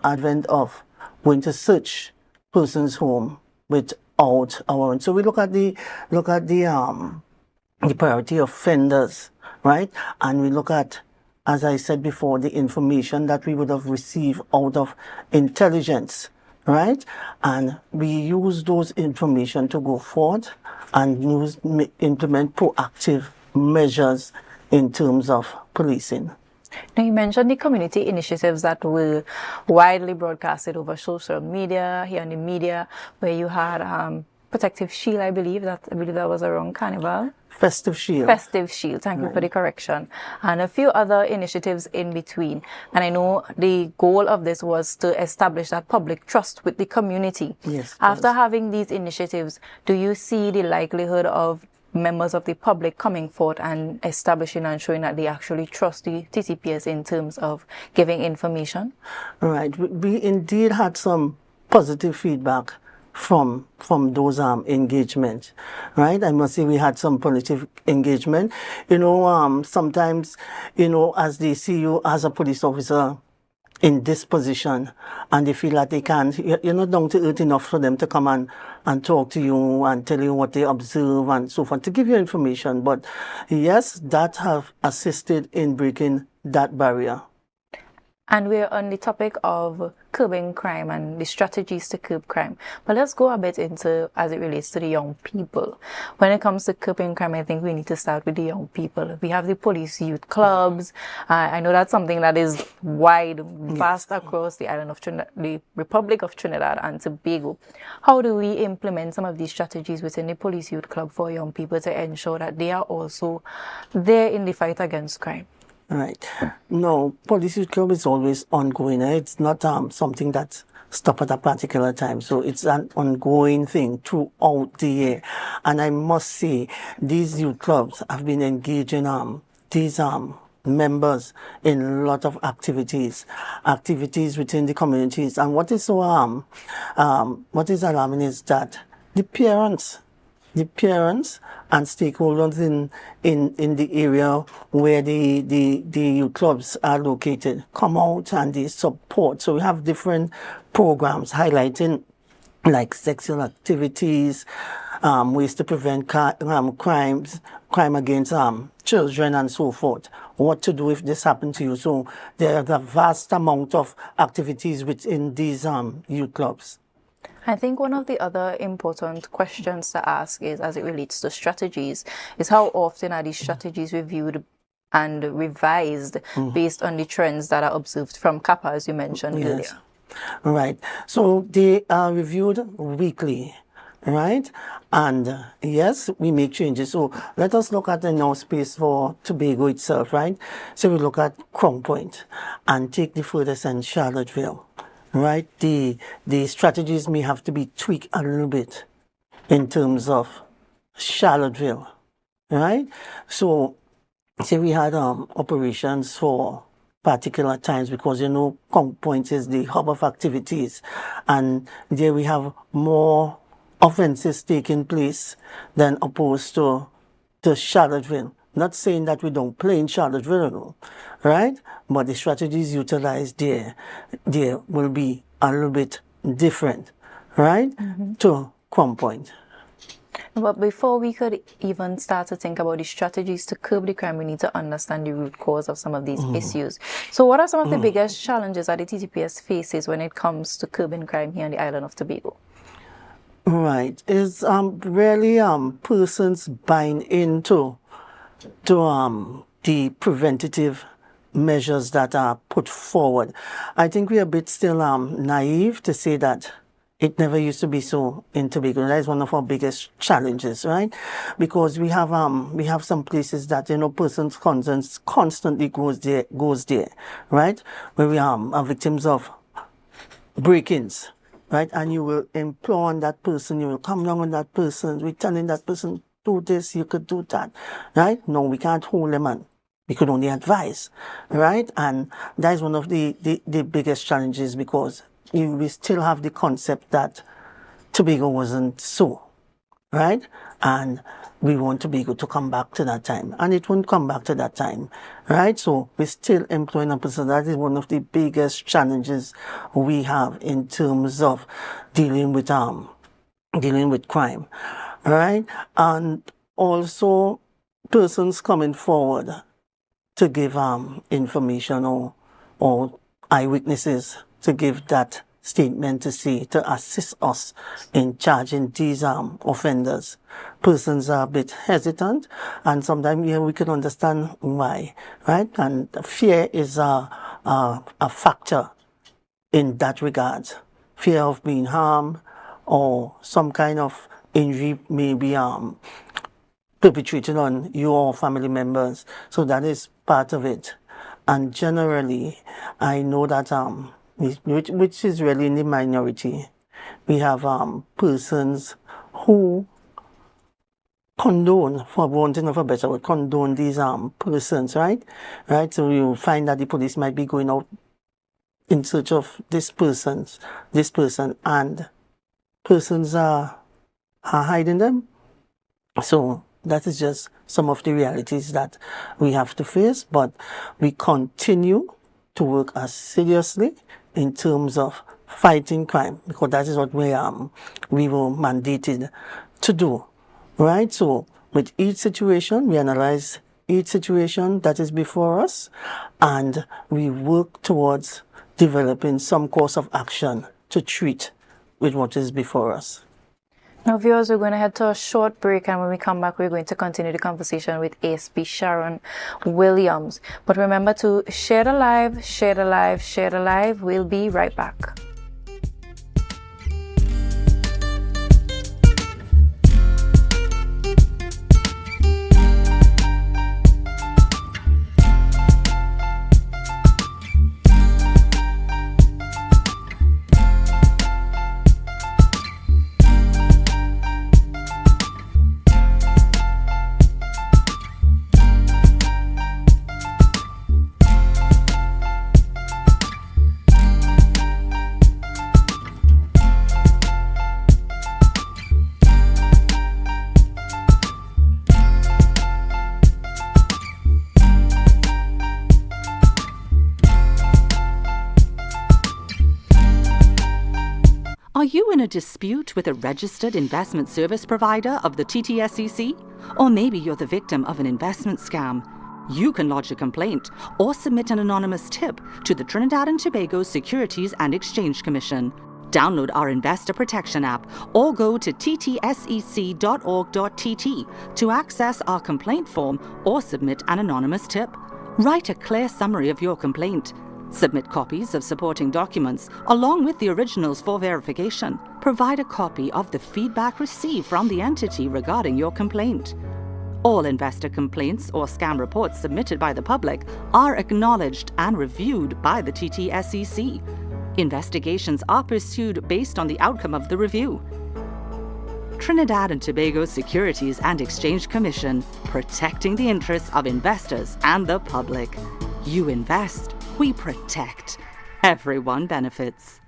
advent of going to search persons' home without a warrant. So we look at the priority of offenders, right? And we look at, as I said before, the information that we would have received out of intelligence, right? And we use those information to go forward and implement proactive measures in terms of policing. Now, you mentioned the community initiatives that were widely broadcasted over social media, here in the media, where you had Protective Shield, I believe that was around Carnival. Festive Shield. Festive Shield, thank you for the correction. And a few other initiatives in between. And I know the goal of this was to establish that public trust with the community. Yes. After having these initiatives, do you see the likelihood of members of the public coming forth and establishing and showing that they actually trust the TTPS in terms of giving information? Right. We indeed had some positive feedback from those engagement, right? I must say we had some positive engagement. Sometimes, as they see you as a police officer in this position and they feel that they can't, you're not down to earth enough for them to come and talk to you and tell you what they observe and so forth, to give you information. But yes, that have assisted in breaking that barrier. And we're on the topic of curbing crime and the strategies to curb crime. But let's go a bit into as it relates to the young people. When it comes to curbing crime, I think we need to start with the young people. We have the police youth clubs. I know that's something that is wide, vast across the island of Trinidad, the Republic of Trinidad and Tobago. How do we implement some of these strategies within the police youth club for young people to ensure that they are also there in the fight against crime? Right. No, police youth club is always ongoing. It's not something that stops at a particular time. So it's an ongoing thing throughout the year. And I must say, these youth clubs have been engaging these members in a lot of activities within the communities. And what is so what is alarming is that the parents and stakeholders in the area where the youth clubs are located come out and they support. So we have different programs highlighting like sexual activities, ways to prevent crime against children and so forth. What to do if this happened to you. So there are a vast amount of activities within these youth clubs. I think one of the other important questions to ask is, as it relates to strategies, is how often are these strategies reviewed and revised based on the trends that are observed from CAPA, as you mentioned earlier? Right. So they are reviewed weekly, right? And yes, we make changes. So let us look at the now space for Tobago itself, right? So we look at Crown Point and take the furthest and Charlottesville. Right, the strategies may have to be tweaked a little bit in terms of Charlottesville, right? So, say we had operations for particular times because Crown Point is the hub of activities, and there we have more offences taking place than opposed to Charlottesville. Not saying that we don't play in Charlottesville, right? But the strategies utilized there will be a little bit different, right? To Crown Point. But before we could even start to think about the strategies to curb the crime, we need to understand the root cause of some of these issues. So what are some of the biggest challenges that the TTPS faces when it comes to curbing crime here on the island of Tobago? Right. It's really persons buying into the preventative measures that are put forward. I think we are a bit still naive to say that it never used to be so in Tobago. That is one of our biggest challenges, right? Because we have some places that persons constantly goes there, right? Where we are victims of break-ins, right? And you will implore on that person, you will come down on that person, we're telling that person, do this, you could do that, right? No, we can't hold them on. We could only advise, right? And that is one of the biggest challenges because we still have the concept that Tobago wasn't so, right? And we want Tobago to come back to that time. And it won't come back to that time, right? So we're still employing a person. That is one of the biggest challenges we have in terms of dealing with crime. Right? And also persons coming forward to give information or eyewitnesses to give that statement to assist us in charging these offenders. Persons are a bit hesitant, and sometimes we can understand why, right? And fear is a factor in that regard. Fear of being harmed or some kind of injury may be perpetrated on you or family members. So that is part of it. And generally, I know that, which is really in the minority, we have persons who condone, for wanting of a better word, condone these persons, right? Right? So you find that the police might be going out in search of this person, and persons are hiding them. So that is just some of the realities that we have to face, but we continue to work as seriously in terms of fighting crime, because that is what we were mandated to do, right? So with each situation, we analyze each situation that is before us, and we work towards developing some course of action to treat with what is before us. Now, viewers, we're going to head to a short break, and when we come back, we're going to continue the conversation with ASP Sharon Williams. But remember to share the live, share the live, share the live. We'll be right back. Are you in a dispute with a registered investment service provider of the TTSEC? Or maybe you're the victim of an investment scam? You can lodge a complaint or submit an anonymous tip to the Trinidad and Tobago Securities and Exchange Commission. Download our Investor Protection app or go to ttsec.org.tt to access our complaint form or submit an anonymous tip. Write a clear summary of your complaint. Submit copies of supporting documents along with the originals for verification. Provide a copy of the feedback received from the entity regarding your complaint. All investor complaints or scam reports submitted by the public are acknowledged and reviewed by the TTSEC. Investigations are pursued based on the outcome of the review. Trinidad and Tobago Securities and Exchange Commission, protecting the interests of investors and the public. You invest, we protect. Everyone benefits.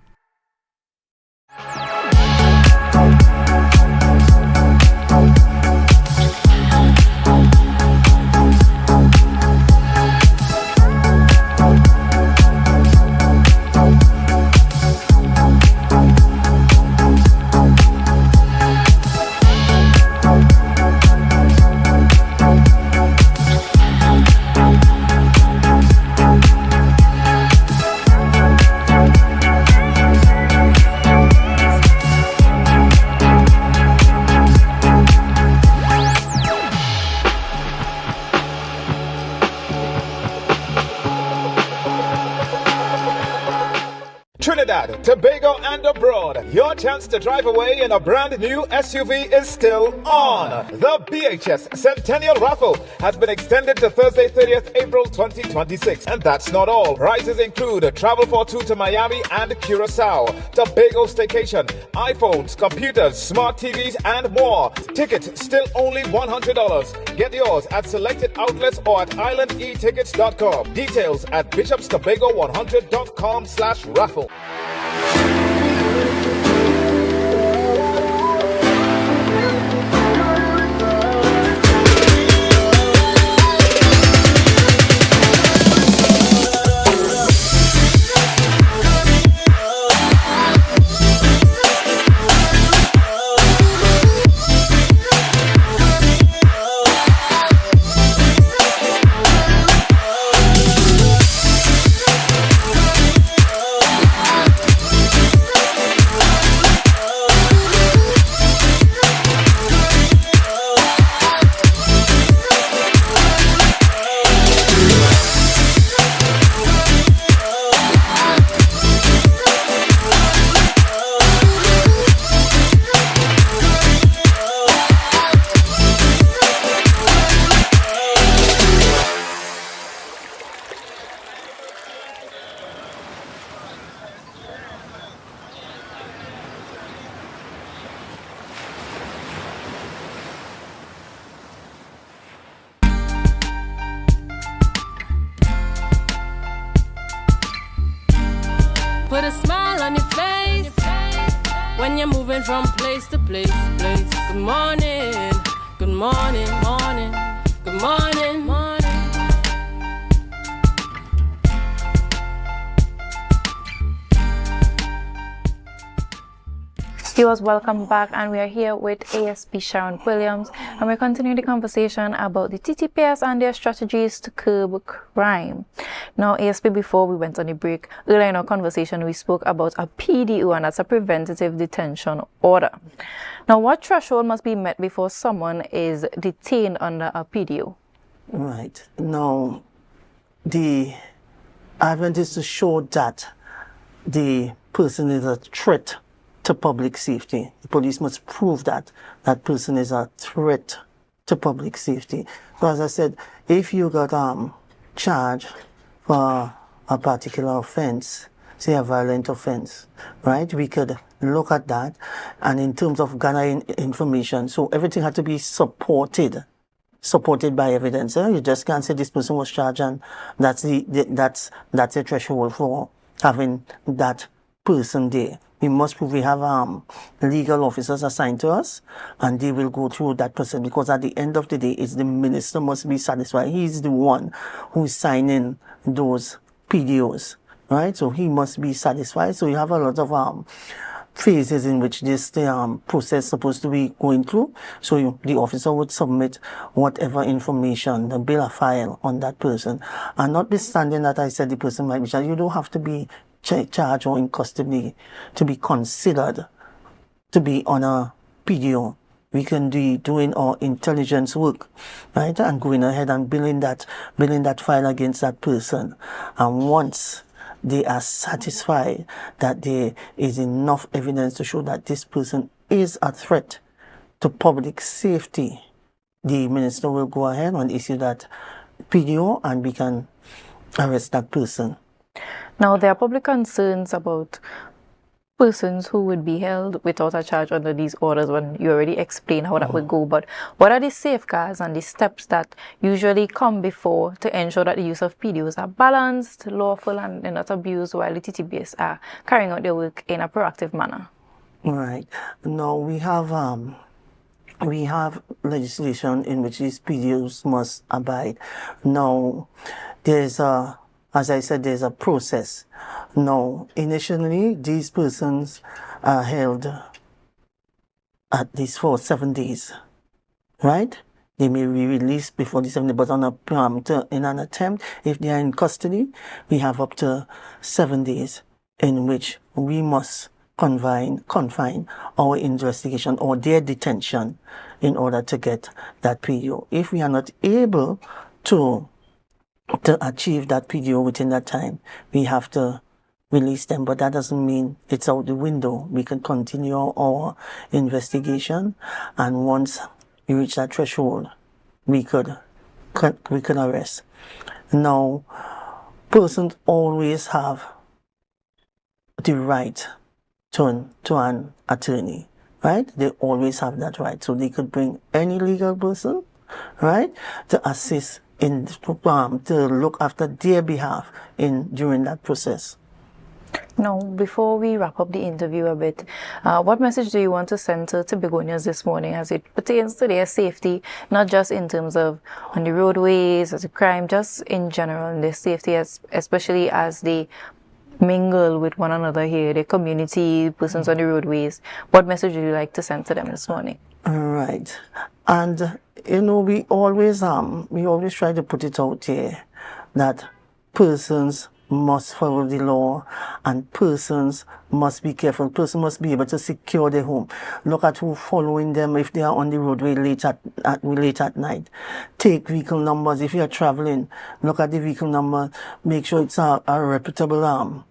Trinidad, Tobago and abroad, your chance to drive away in a brand new SUV is still on. The BHS Centennial Raffle has been extended to Thursday, 30th April 2026. And that's not all. Prizes include travel for two to Miami and Curacao, Tobago staycation, iPhones, computers, smart TVs, and more. Tickets still only $100. Get yours at selected outlets or at islandetickets.com. Details at bishopstobago100.com/raffle. from place to place. Good morning, good morning, morning, good morning, morning. Viewers, welcome back, and we are here with ASP Sharon Williams, and we're continuing the conversation about the TTPS and their strategies to curb crime. Now, ASP, before we went on a break, earlier in our conversation, we spoke about a PDO, and that's a preventative detention order. Now, what threshold must be met before someone is detained under a PDO? Right. Now, the advent is to show that the person is a threat to public safety. The police must prove that that person is a threat to public safety. So as I said, if you got charged for a particular offense, say a violent offense, right, we could look at that, and in terms of gathering information, so everything had to be supported by evidence. You just can't say this person was charged and that's a threshold for having that person there. We must prove we have legal officers assigned to us, and they will go through that person, because at the end of the day, it's the minister must be satisfied. He's the one who's signing those PDOs, right? So he must be satisfied. So you have a lot of phases in which this process is supposed to be going through. So the officer would submit whatever information, the bill of file on that person. And notwithstanding that I said the person might be charged, you don't have to be charged or in custody to be considered to be on a PDO. We can be doing our intelligence work, right, and going ahead and building that file against that person. And once they are satisfied that there is enough evidence to show that this person is a threat to public safety, the minister will go ahead and issue that PDO, and we can arrest that person. Now, there are public concerns about persons who would be held without a charge under these orders, when you already explained how that would go. But what are the safeguards and the steps that usually come before to ensure that the use of PDOs are balanced, lawful, and not abused, while the TTPS are carrying out their work in a proactive manner? Right. Now, we have legislation in which these PDOs must abide. Now, as I said, there's a process. Now, initially, these persons are held at least for 7 days, right? They may be released before the 7 days, but in an attempt, if they are in custody, we have up to 7 days in which we must confine our investigation or their detention in order to get that PDO. If we are not able to achieve that PDO within that time, we have to release them, but that doesn't mean it's out the window. We can continue our investigation, and once we reach that threshold, we could arrest. Now, persons always have the right to an attorney, right? They always have that right, so they could bring any legal person, right, to assist in to look after their behalf during that process. Now, before we wrap up the interview a bit, what message do you want to send to Tobagonians this morning as it pertains to their safety, not just in terms of on the roadways, as a crime, just in general, and their safety, especially as they mingle with one another here, the community, persons on the roadways? What message would you like to send to them this morning? Right. And we always try to put it out there that persons must follow the law, and persons must be careful. Persons must be able to secure their home. Look at who following them if they are on the roadway late at night. Take vehicle numbers. If you are traveling, look at the vehicle number. Make sure it's a reputable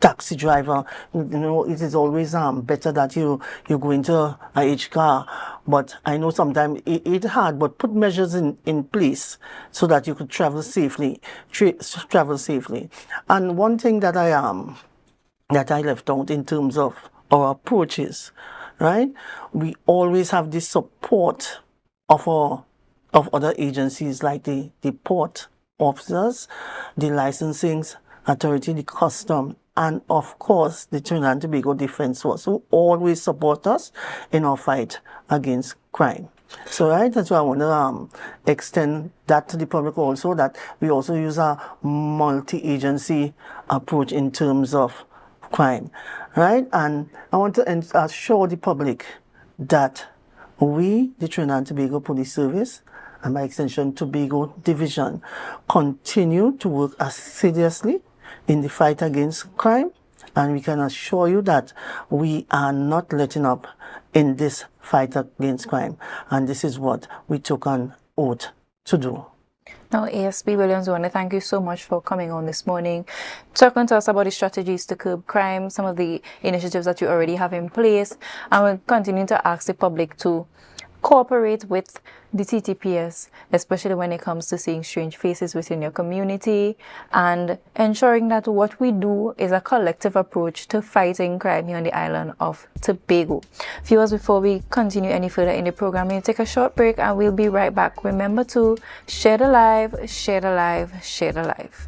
taxi driver. It is always better that you go into a H car, but I know sometimes it's hard, but put measures in place so that you could travel safely. And one thing that I left out in terms of our approaches, right? We always have the support of other agencies like the port officers, the licensing authority, the custom, and of course the Trinidad and Tobago Defense Force, who always support us in our fight against crime. So right, that's why I want to extend that to the public also, that we also use a multi-agency approach in terms of crime, right? And I want to assure the public that we, the Trinidad and Tobago Police Service, and by extension Tobago Division, continue to work assiduously in the fight against crime, and we can assure you that we are not letting up in this fight against crime, and this is what we took an oath to do. Now, ASP Williams, we want to thank you so much for coming on this morning, talking to us about the strategies to curb crime, some of the initiatives that you already have in place, and we'll continue to ask the public to cooperate with the TTPS, especially when it comes to seeing strange faces within your community and ensuring that what we do is a collective approach to fighting crime here on the island of Tobago. Viewers, before we continue any further in the program, we'll take a short break and we'll be right back. Remember to share the live, share the live, share the live.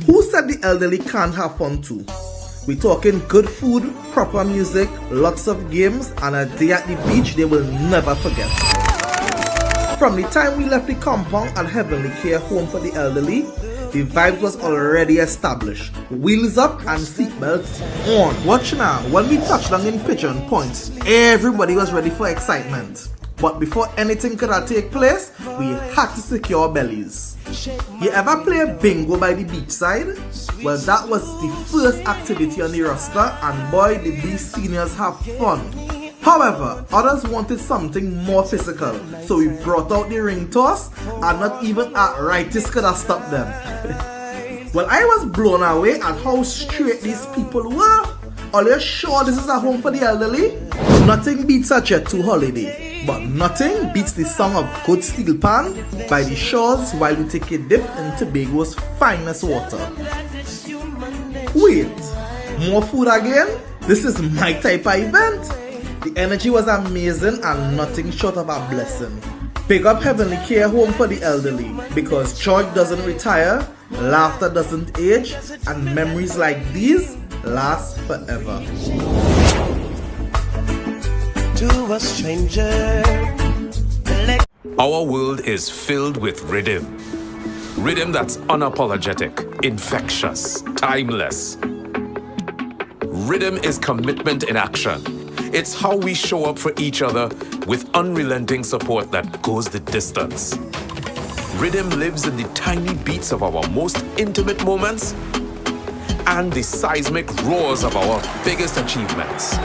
Who said the elderly can't have fun too? We're talking good food, proper music, lots of games, and a day at the beach they will never forget. From the time we left the compound at Heavenly Care Home for the Elderly, the vibe was already established. Wheels up and seatbelts on. Watch now, when we touched down in Pigeon Point, everybody was ready for excitement. But before anything could take place, we had to secure our bellies. You ever play bingo by the beachside? Well, that was the first activity on the roster, and boy did these seniors have fun. However, others wanted something more physical, so we brought out the ring toss, and not even arthritis could have stopped them. Well, I was blown away at how straight these people were. Are you sure this is a home for the elderly? Nothing beats a Jet 2 holiday, but nothing beats the song of Good Steel Pan by the shores while we take a dip in Tobago's finest water. Wait, more food again? This is my type of event. The energy was amazing and nothing short of a blessing. Pick up Heavenly Care Home for the Elderly, because joy doesn't retire, laughter doesn't age, and memories like these last forever. To a stranger. Our world is filled with rhythm. Rhythm that's unapologetic, infectious, timeless. Rhythm is commitment in action. It's how we show up for each other with unrelenting support that goes the distance. Rhythm lives in the tiny beats of our most intimate moments and the seismic roars of our biggest achievements.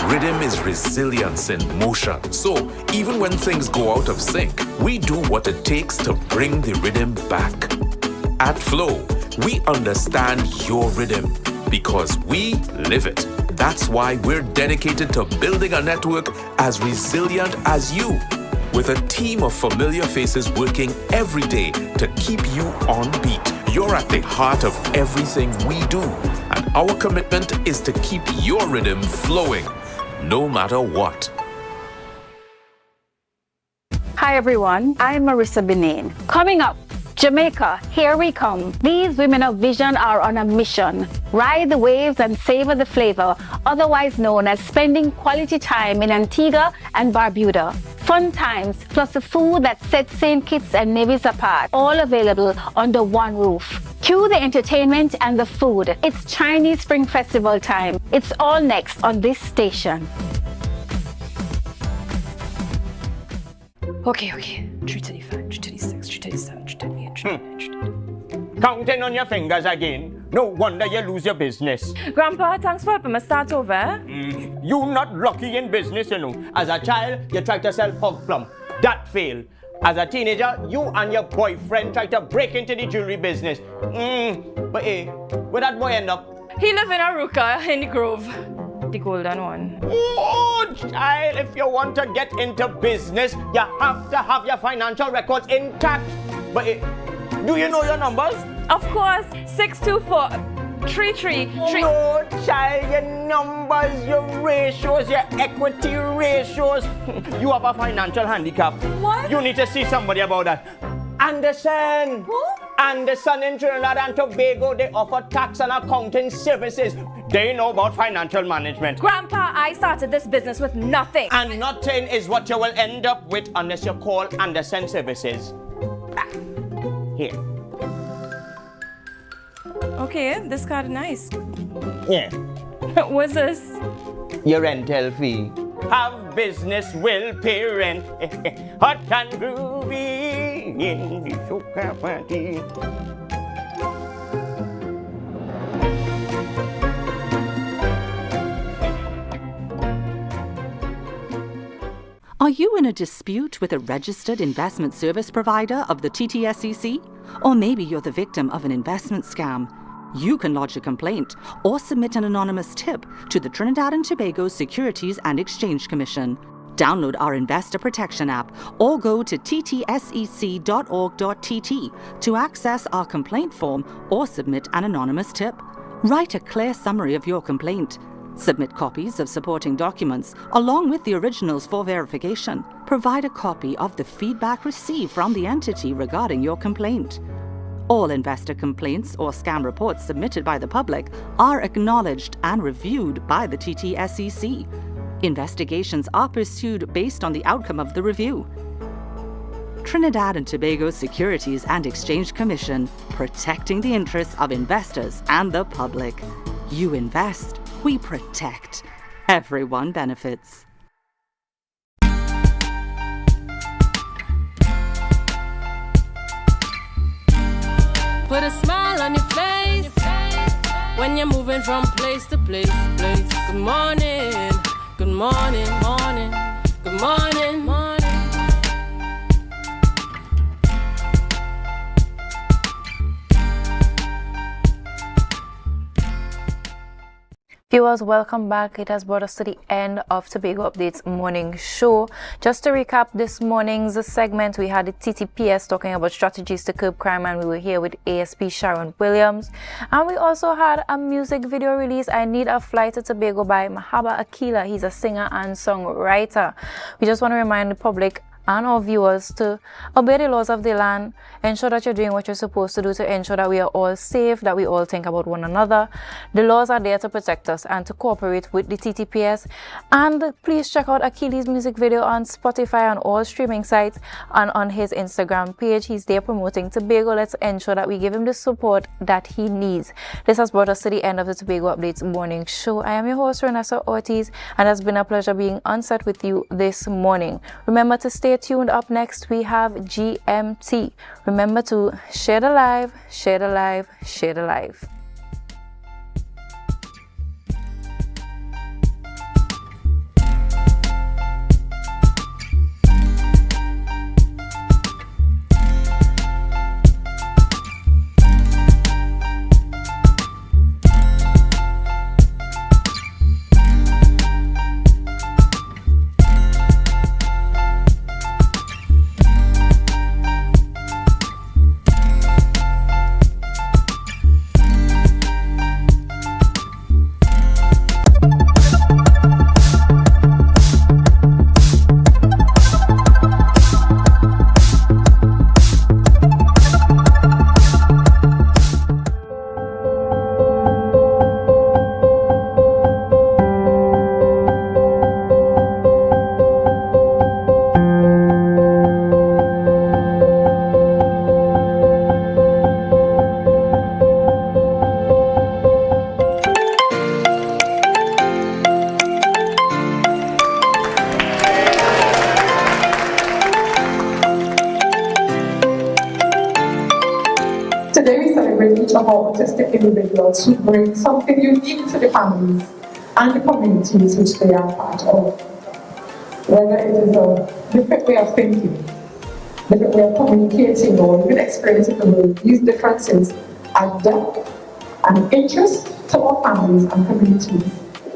Rhythm is resilience in motion. So even when things go out of sync, we do what it takes to bring the rhythm back. At Flow, we understand your rhythm because we live it. That's why we're dedicated to building a network as resilient as you, with a team of familiar faces working every day to keep you on beat. You're at the heart of everything we do, and our commitment is to keep your rhythm flowing, no matter what. Hi everyone, I'm Marissa Benin. Coming up, Jamaica, here we come. These women of vision are on a mission. Ride the waves and savor the flavor, otherwise known as spending quality time in Antigua and Barbuda. Fun times, plus the food that sets St. Kitts and Nevis apart, all available under one roof. Cue the entertainment and the food. It's Chinese Spring Festival time. It's all next on this station. Okay. 335, 336, 337, 338, 339. Counting on your fingers again. No wonder you lose your business. Grandpa, thanks for helping me start over. You not lucky in business, you know. As a child, you tried to sell hog plum. That failed. As a teenager, you and your boyfriend tried to break into the jewelry business. But hey, where that boy end up? He live in Aruka in the Grove. The golden one. Oh, child, if you want to get into business, you have to have your financial records intact. But hey, do you know your numbers? Of course, 624 333. No, child, your numbers, your ratios, your equity ratios. You have a financial handicap. What? You need to see somebody about that. Anderson. Who? Anderson in Trinidad and Tobago, they offer tax and accounting services. They know about financial management. Grandpa, I started this business with nothing. And nothing is what you will end up with unless you call Anderson Services. Here. Okay, this card is nice. Yeah. What's this? Your rental fee. Have business will pay rent. Hot and groovy in the soca party. Are you in a dispute with a registered investment service provider of the TTSEC? Or maybe you're the victim of an investment scam? You can lodge a complaint or submit an anonymous tip to the Trinidad and Tobago Securities and Exchange Commission. Download our Investor Protection app or go to ttsec.org.tt to access our complaint form or submit an anonymous tip. Write a clear summary of your complaint. Submit copies of supporting documents along with the originals for verification. Provide a copy of the feedback received from the entity regarding your complaint. All investor complaints or scam reports submitted by the public are acknowledged and reviewed by the TTSEC. Investigations are pursued based on the outcome of the review. Trinidad and Tobago Securities and Exchange Commission, protecting the interests of investors and the public. You invest, we protect. Everyone benefits. Put a smile on your face when you're moving from place to place. Good morning, good morning, morning, good morning, morning. Viewers, welcome back. It has brought us to the end of Tobago Updates morning show. Just to recap this morning's segment, we had the TTPS talking about strategies to curb crime, and we were here with ASP Sharon Williams. And we also had a music video release, I Need a Flight to Tobago by Mahaba Achily. He's a singer and songwriter. We just want to remind the public and our viewers to obey the laws of the land, ensure that you're doing what you're supposed to do to ensure that we are all safe, that we all think about one another. The laws are there to protect us and to cooperate with the TTPS. And please check out Achilles' music video on Spotify, on all streaming sites, and on his Instagram page. He's there promoting Tobago. Let's ensure that we give him the support that he needs. This has brought us to the end of the Tobago Updates morning show. I am your host, Renessa Ortiz, and it has been a pleasure being on set with you this morning. Remember to stay tuned. Up next we have GMT. Remember to share the live, share the live, share the live. of autistic individuals who bring something unique to the families and the communities which they are part of. Whether it is a different way of thinking, different way of communicating, or even experiencing the world, these differences add depth and interest to our families and communities.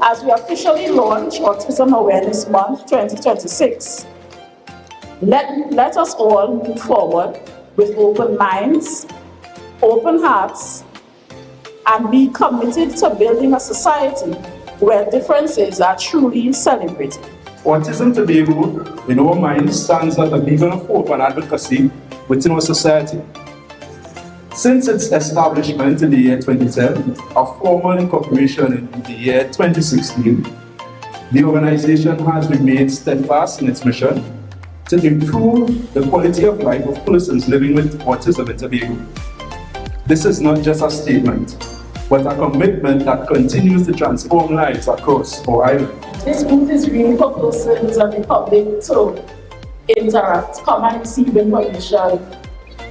As we officially launch Autism Awareness Month 2026, let us all move forward with open minds, open hearts, and be committed to building a society where differences are truly celebrated. Autism Tobago, in our minds, stands as a beacon of hope and advocacy within our society. Since its establishment in the year 2010, a formal incorporation in the year 2016, the organization has remained steadfast in its mission to improve the quality of life of persons living with autism in Tobago. This is not just a statement, but a commitment that continues to transform lives across our island. This booth is really for persons and the public to interact, come and receive information.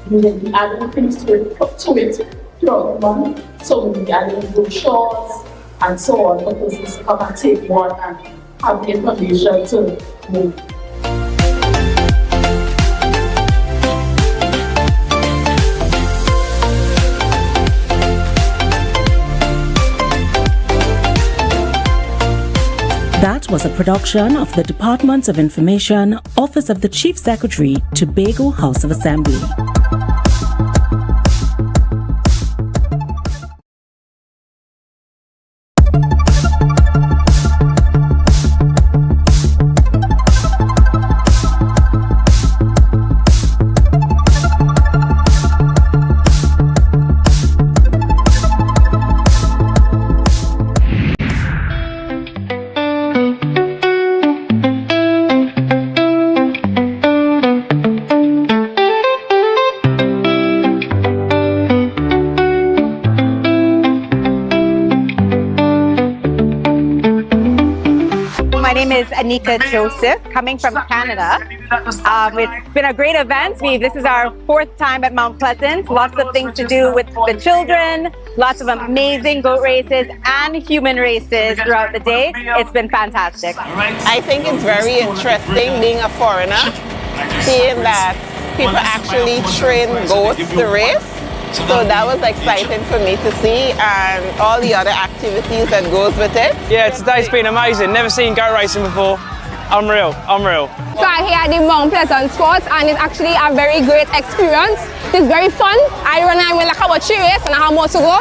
We will be adding things to it throughout the month. So we'll be adding brochures and so on for persons to come and take one and have the information to move. That was a production of the Department of Information, Office of the Chief Secretary, Tobago House of Assembly. Anika Joseph, coming from Canada. It's been a great event. This is our 4th time at Mount Pleasant. Lots of things to do with the children, lots of amazing goat races and human races throughout the day. It's been fantastic. I think it's very interesting being a foreigner, seeing that people actually train goats to race. So that was exciting for me to see, and all the other activities that goes with it. Yeah, today's been amazing. Never seen goat racing before. Unreal. So I'm here at the Mount Pleasant Sports, and it's actually a very great experience. It's very fun. I went like about 3 races and I have more to go.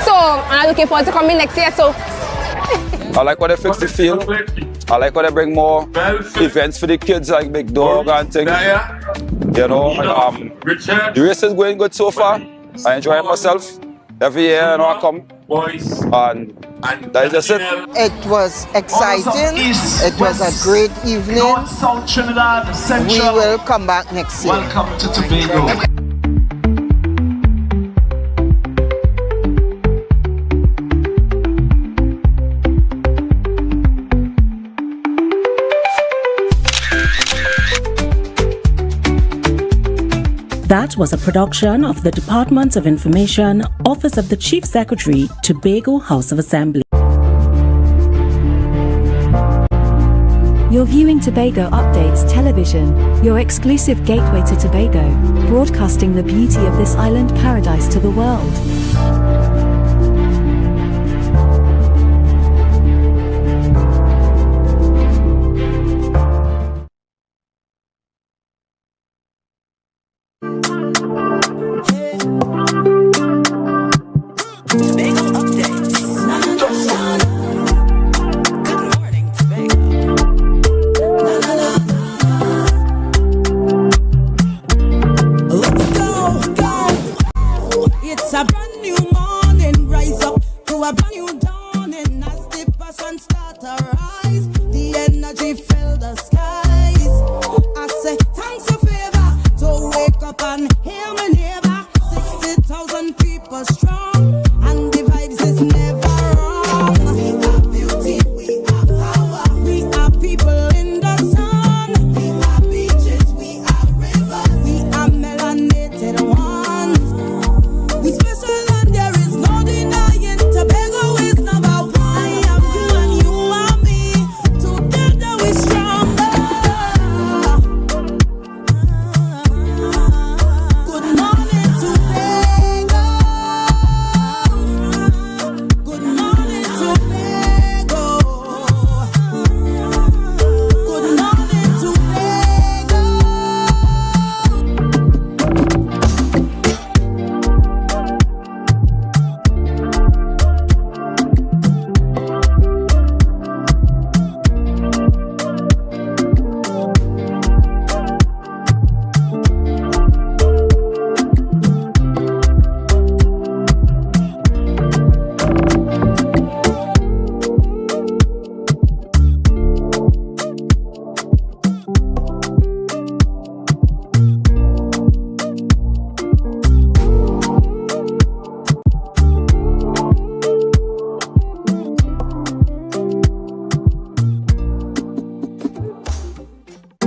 So I'm looking forward to coming next year. So I like how they fix the field. I like how they bring more events for the kids, like big dog and things. You know, the race is going good so far. I enjoy myself every year, I come, and that is just it. It was exciting. It was a great evening. We will come back next year. Welcome to Tobago. That was a production of the Department of Information, Office of the Chief Secretary, Tobago House of Assembly. You're viewing Tobago Updates Television, your exclusive gateway to Tobago, broadcasting the beauty of this island paradise to the world. It's a brand new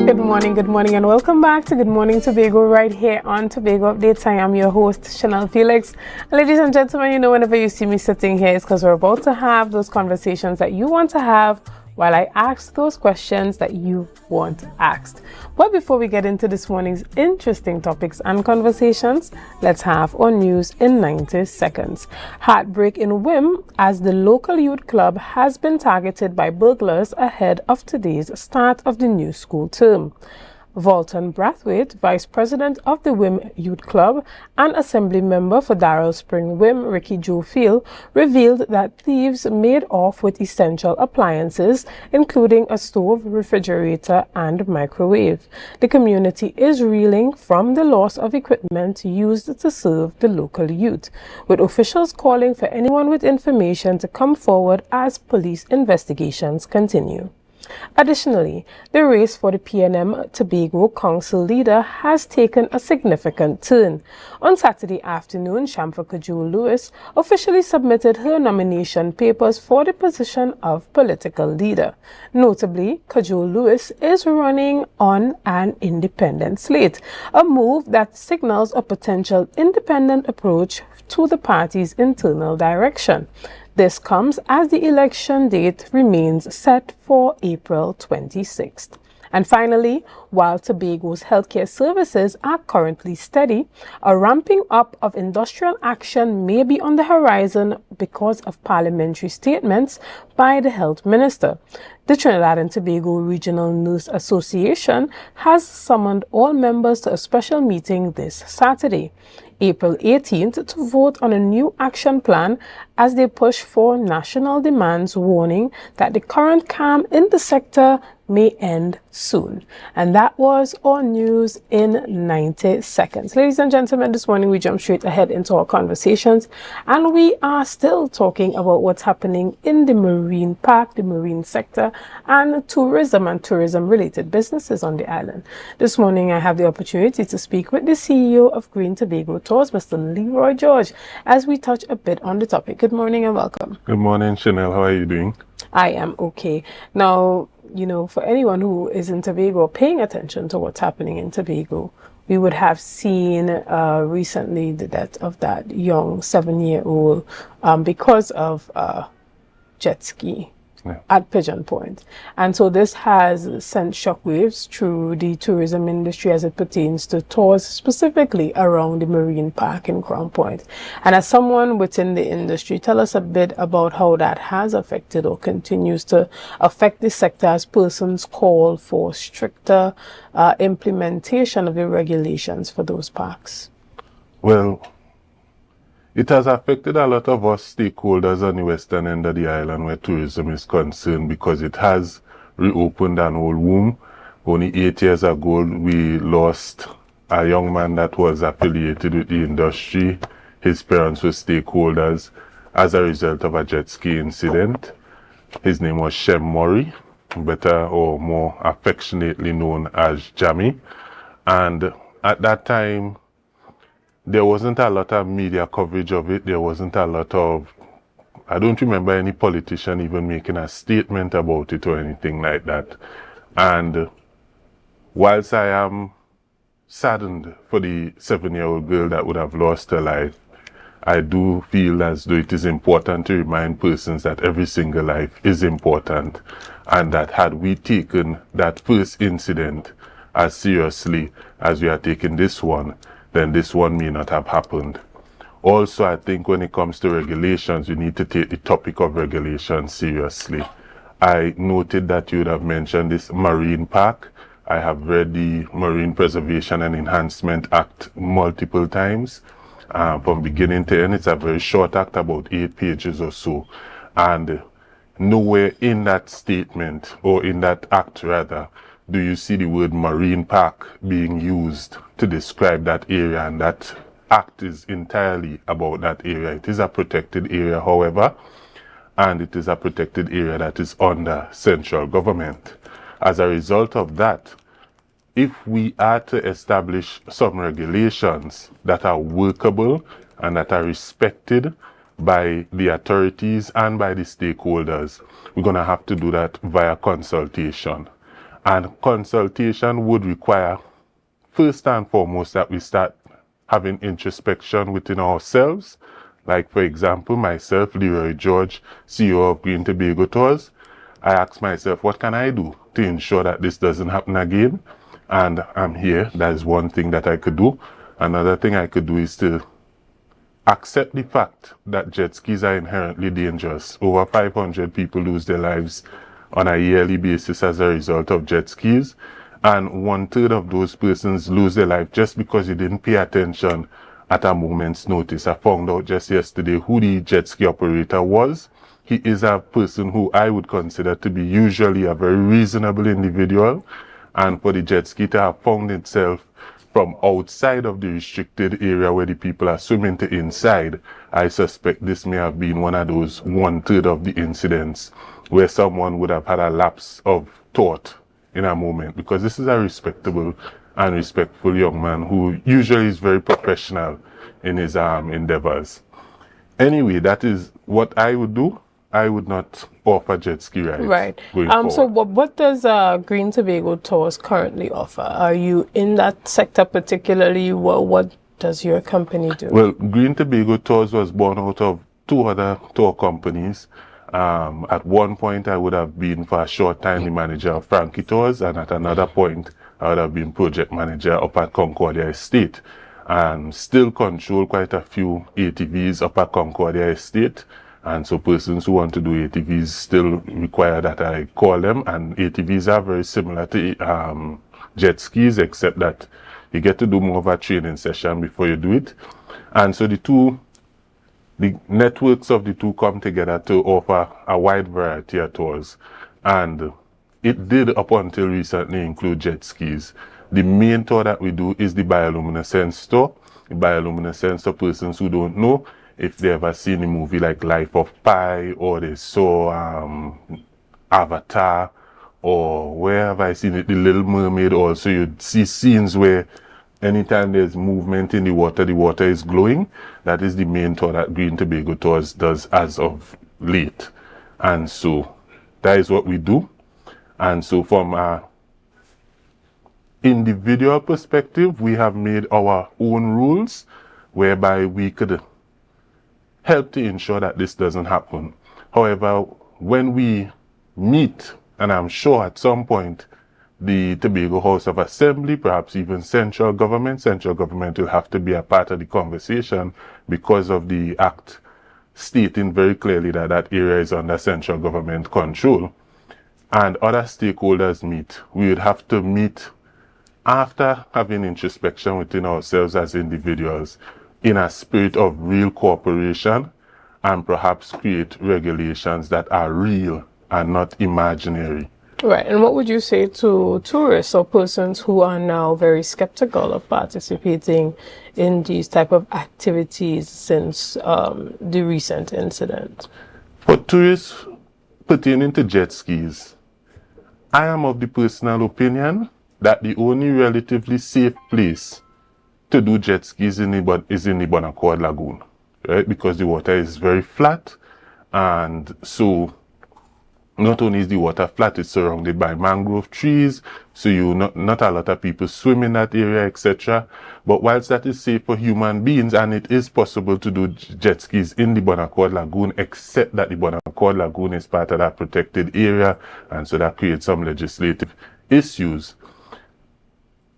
Good morning, and welcome back to Good Morning Tobago right here on Tobago Updates. I am your host, Chanel Felix. Ladies and gentlemen, you know whenever you see me sitting here, it's because we're about to have those conversations that you want to have while I ask those questions that you want asked. But before we get into this morning's interesting topics and conversations, let's have our news in 90 seconds. Heartbreak in Wim as the local youth club has been targeted by burglars ahead of today's start of the new school term. Volton Brathwaite, Vice President of the Wim Youth Club and Assembly Member for Darrell Spring Wim, Ricky Joe Field, revealed that thieves made off with essential appliances, including a stove, refrigerator, and microwave. The community is reeling from the loss of equipment used to serve the local youth, with officials calling for anyone with information to come forward as police investigations continue. Additionally, the race for the PNM Tobago Council leader has taken a significant turn. On Saturday afternoon, Shamfa Kajol-Lewis officially submitted her nomination papers for the position of political leader. Notably, Kajol-Lewis is running on an independent slate, a move that signals a potential independent approach to the party's internal direction. This comes as the election date remains set for April 26th. And finally, while Tobago's healthcare services are currently steady, a ramping up of industrial action may be on the horizon because of parliamentary statements by the health minister. The Trinidad and Tobago Regional Nurse Association has summoned all members to a special meeting this Saturday, April 18th, to vote on a new action plan as they push for national demands, warning that the current calm in the sector may end soon. And that was our news in 90 seconds. Ladies and gentlemen, this morning we jump straight ahead into our conversations, and we are still talking about what's happening in the marine park, the marine sector, and tourism related businesses on the island. This morning I have the opportunity to speak with the CEO of Green Tobago Tours, Mr. Leroy George, as we touch a bit on the topic. Good morning and welcome. Good morning, Chanel. How are you doing? I am okay. Now, you know, for anyone who is in Tobago paying attention to what's happening in Tobago, we would have seen recently the death of that young 7-year-old because of jet ski at Pigeon Point. And so this has sent shockwaves through the tourism industry as it pertains to tours, specifically around the marine park in Crown Point. And as someone within the industry, tell us a bit about how that has affected or continues to affect the sector as persons call for stricter implementation of the regulations for those parks. Well, it has affected a lot of us stakeholders on the western end of the island where tourism is concerned, because it has reopened an old wound. Only 8 years ago, we lost a young man that was affiliated with the industry. His parents were stakeholders as a result of a jet ski incident. His name was Shem Murray, better or more affectionately known as Jammy. And at that time, there wasn't a lot of media coverage of it. There wasn't a lot of, I don't remember any politician even making a statement about it or anything like that. And whilst I am saddened for the 7-year-old girl that would have lost her life, I do feel as though it is important to remind persons that every single life is important, and that had we taken that first incident as seriously as we are taking this one, then this one may not have happened. Also, I think when it comes to regulations, we need to take the topic of regulations seriously. I noted that you would have mentioned this marine park. I have read the Marine Preservation and Enhancement Act multiple times. From beginning to end, it's a very short act, about 8 pages or so. And nowhere in that statement, or in that act rather, do you see the word marine park being used to describe that area, and that act is entirely about that area. It is a protected area, however, and it is a protected area that is under central government. As a result of that, if we are to establish some regulations that are workable and that are respected by the authorities and by the stakeholders, we're going to have to do that via consultation. And consultation would require, first and foremost, that we start having introspection within ourselves. Like, for example, myself, Leroy George, CEO of Green Tobago Tours, I ask myself, what can I do to ensure that this doesn't happen again? And I'm here. That is one thing that I could do. Another thing I could do is to accept the fact that jet skis are inherently dangerous. Over 500 people lose their lives on a yearly basis as a result of jet skis. And 1/3 of those persons lose their life just because you didn't pay attention at a moment's notice. I found out just yesterday who the jet ski operator was. He is a person who I would consider to be usually a very reasonable individual. And for the jet ski to have found itself from outside of the restricted area where the people are swimming to inside, I suspect this may have been one of those 1/3 of the incidents where someone would have had a lapse of thought in a moment, because this is a respectable and respectful young man who usually is very professional in his endeavors. Anyway, that is what I would do. I would not offer jet ski rides. Right. Going forward. So what does Green Tobago Tours currently offer? Are you in that sector particularly? What does your company do? Well, Green Tobago Tours was born out of 2 other tour companies. At one point, I would have been for a short time the manager of Frankie Tours, and at another point, I would have been project manager up at Concordia Estate, and still control quite a few ATVs up at Concordia Estate. And so persons who want to do ATVs still require that I call them, and ATVs are very similar to jet skis, except that you get to do more of a training session before you do it. And so the networks of the two come together to offer a wide variety of tours. And it did, up until recently, include jet skis. The main tour that we do is the bioluminescence tour. The bioluminescence, for persons who don't know, if they ever seen a movie like Life of Pi, or they saw Avatar, or where have I seen it, The Little Mermaid also, you'd see scenes where anytime there's movement in the water is glowing. That is the main tour that Green Tobago Tours does as of late. And so that is what we do. And so from an individual perspective, we have made our own rules whereby we could help to ensure that this doesn't happen. However, when we meet, and I'm sure at some point, the Tobago House of Assembly, perhaps even central government will have to be a part of the conversation because of the act stating very clearly that that area is under central government control, and other stakeholders meet. We would have to meet after having introspection within ourselves as individuals in a spirit of real cooperation, and perhaps create regulations that are real and not imaginary. Right. And what would you say to tourists or persons who are now very skeptical of participating in these type of activities since the recent incident? For tourists pertaining to jet skis, I am of the personal opinion that the only relatively safe place to do jet skis is in the Bonaccord Lagoon, right? Because the water is very flat, and so not only is the water flat, it's surrounded by mangrove trees, so not a lot of people swim in that area, etc. But whilst that is safe for human beings, and it is possible to do jet skis in the Bonaccord Lagoon, except that the Bonaccord Lagoon is part of that protected area, and so that creates some legislative issues.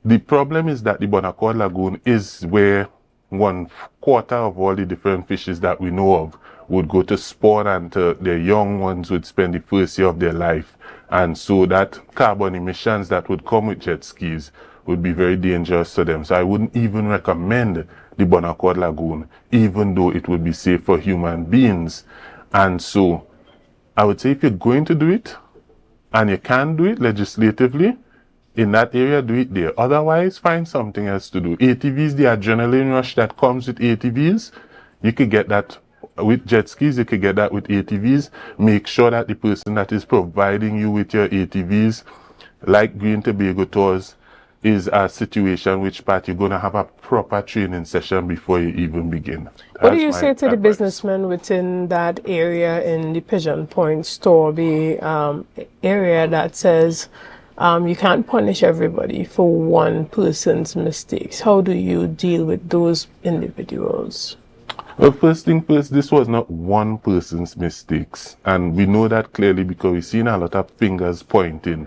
The problem is that the Bonaccord Lagoon is where 1/4 of all the different fishes that we know of would go to spawn, and their young ones would spend the first year of their life. And so that carbon emissions that would come with jet skis would be very dangerous to them. So I wouldn't even recommend the Bonaccord Lagoon, even though it would be safe for human beings. And so I would say if you're going to do it, and you can do it legislatively, in that area, do it there. Otherwise, find something else to do. ATVs, the adrenaline rush that comes with ATVs, you could get that with jet skis, you could get that with ATVs. Make sure that the person that is providing you with your ATVs, like Green Tobago Tours, is a situation which part you're going to have a proper training session before you even begin. What do you say to the businessmen within that area in the Pigeon Point store, the area that says you can't punish everybody for one person's mistakes. How do you deal with those individuals? Well, first thing first, this was not one person's mistakes. And we know that clearly because we've seen a lot of fingers pointing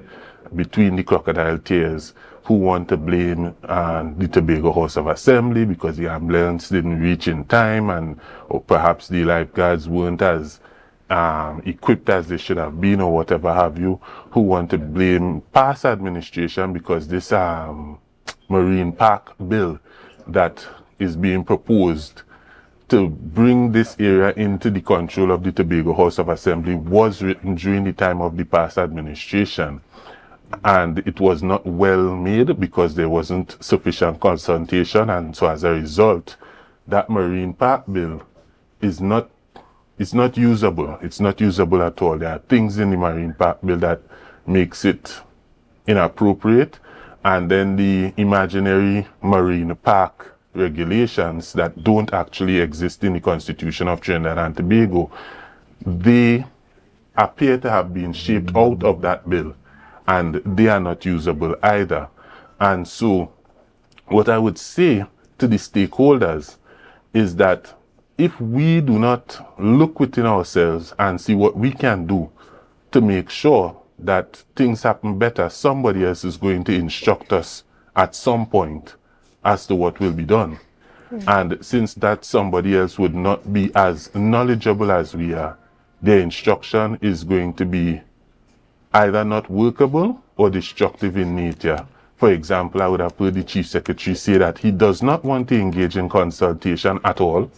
between the crocodile tears who want to blame the Tobago House of Assembly because the ambulance didn't reach in time, and or perhaps the lifeguards weren't as equipped as they should have been, or whatever have you, who want to blame past administration because this marine park bill that is being proposed to bring this area into the control of the Tobago House of Assembly was written during the time of the past administration. And it was not well made because there wasn't sufficient consultation, and so as a result, that marine park bill is not usable. It's not usable at all. There are things in the marine park bill that makes it inappropriate, and then the imaginary marine park regulations that don't actually exist in the Constitution of Trinidad and Tobago, they appear to have been shaped out of that bill, and they are not usable either. And so what I would say to the stakeholders is that if we do not look within ourselves and see what we can do to make sure that things happen better, somebody else is going to instruct us at some point as to what will be done. And since that somebody else would not be as knowledgeable as we are, their instruction is going to be either not workable or destructive in nature. For example, I would have heard the Chief Secretary say that he does not want to engage in consultation at all,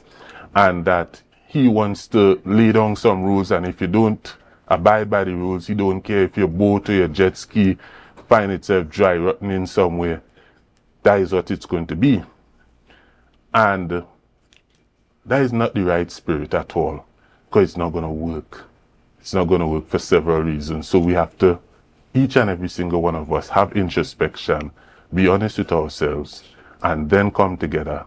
and that he wants to lay down some rules, and if you don't abide by the rules, he don't care if your boat or your jet ski find itself dry rotting in somewhere. That is what it's going to be. And that is not the right spirit at all, because it's not going to work. It's not going to work for several reasons. So we have to, each and every single one of us, have introspection, be honest with ourselves, and then come together,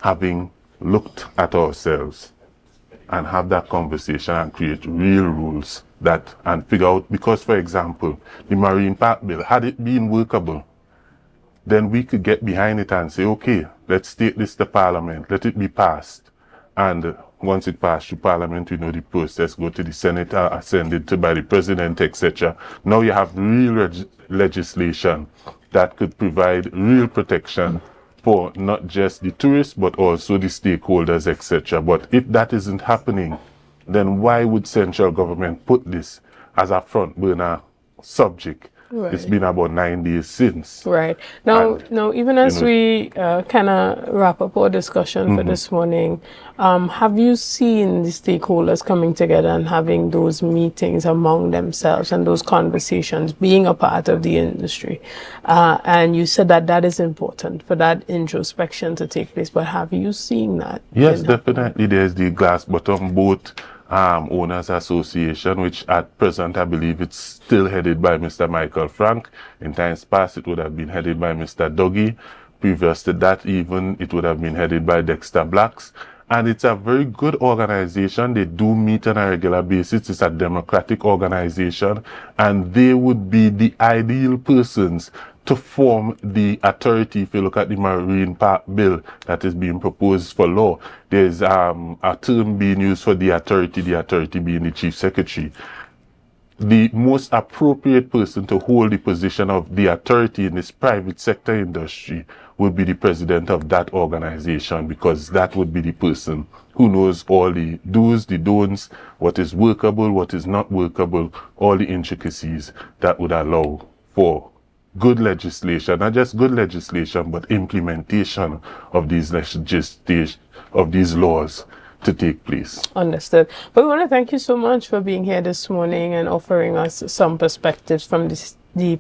having looked at ourselves, and have that conversation and create real rules that, and figure out, because for example, the Marine Park Bill, had it been workable, then we could get behind it and say, okay, let's take this to Parliament, let it be passed. And once it passed through Parliament, we know the process, go to the Senate, ascended to by the President, etc. Now you have real legislation that could provide real protection for not just the tourists, but also the stakeholders, etc. But if that isn't happening, then why would central government put this as a front burner subject? Right. It's been about 9 days since. Right. Now, even as we kind of wrap up our discussion for this morning, have you seen the stakeholders coming together and having those meetings among themselves and those conversations, being a part of the industry? And you said that that is important for that introspection to take place, but have you seen that? Yes, definitely. There's the Glass Bottom Boat Owners Association, which at present I believe it's still headed by Mr. Michael Frank. In times past it would have been headed by Mr. Dougie. Previous to that even it would have been headed by Dexter Blacks. And it's a very good organization. They do meet on a regular basis. It's a democratic organization, and they would be the ideal persons to form the authority. If you look at the Marine Park Bill that is being proposed for law, there's a term being used for the authority being the Chief Secretary. The most appropriate person to hold the position of the authority in this private sector industry would be the president of that organization, because that would be the person who knows all the do's, the don'ts, what is workable, what is not workable, all the intricacies that would allow for good legislation, not just good legislation, but implementation of these laws to take place. Understood. But we want to thank you so much for being here this morning and offering us some perspectives from the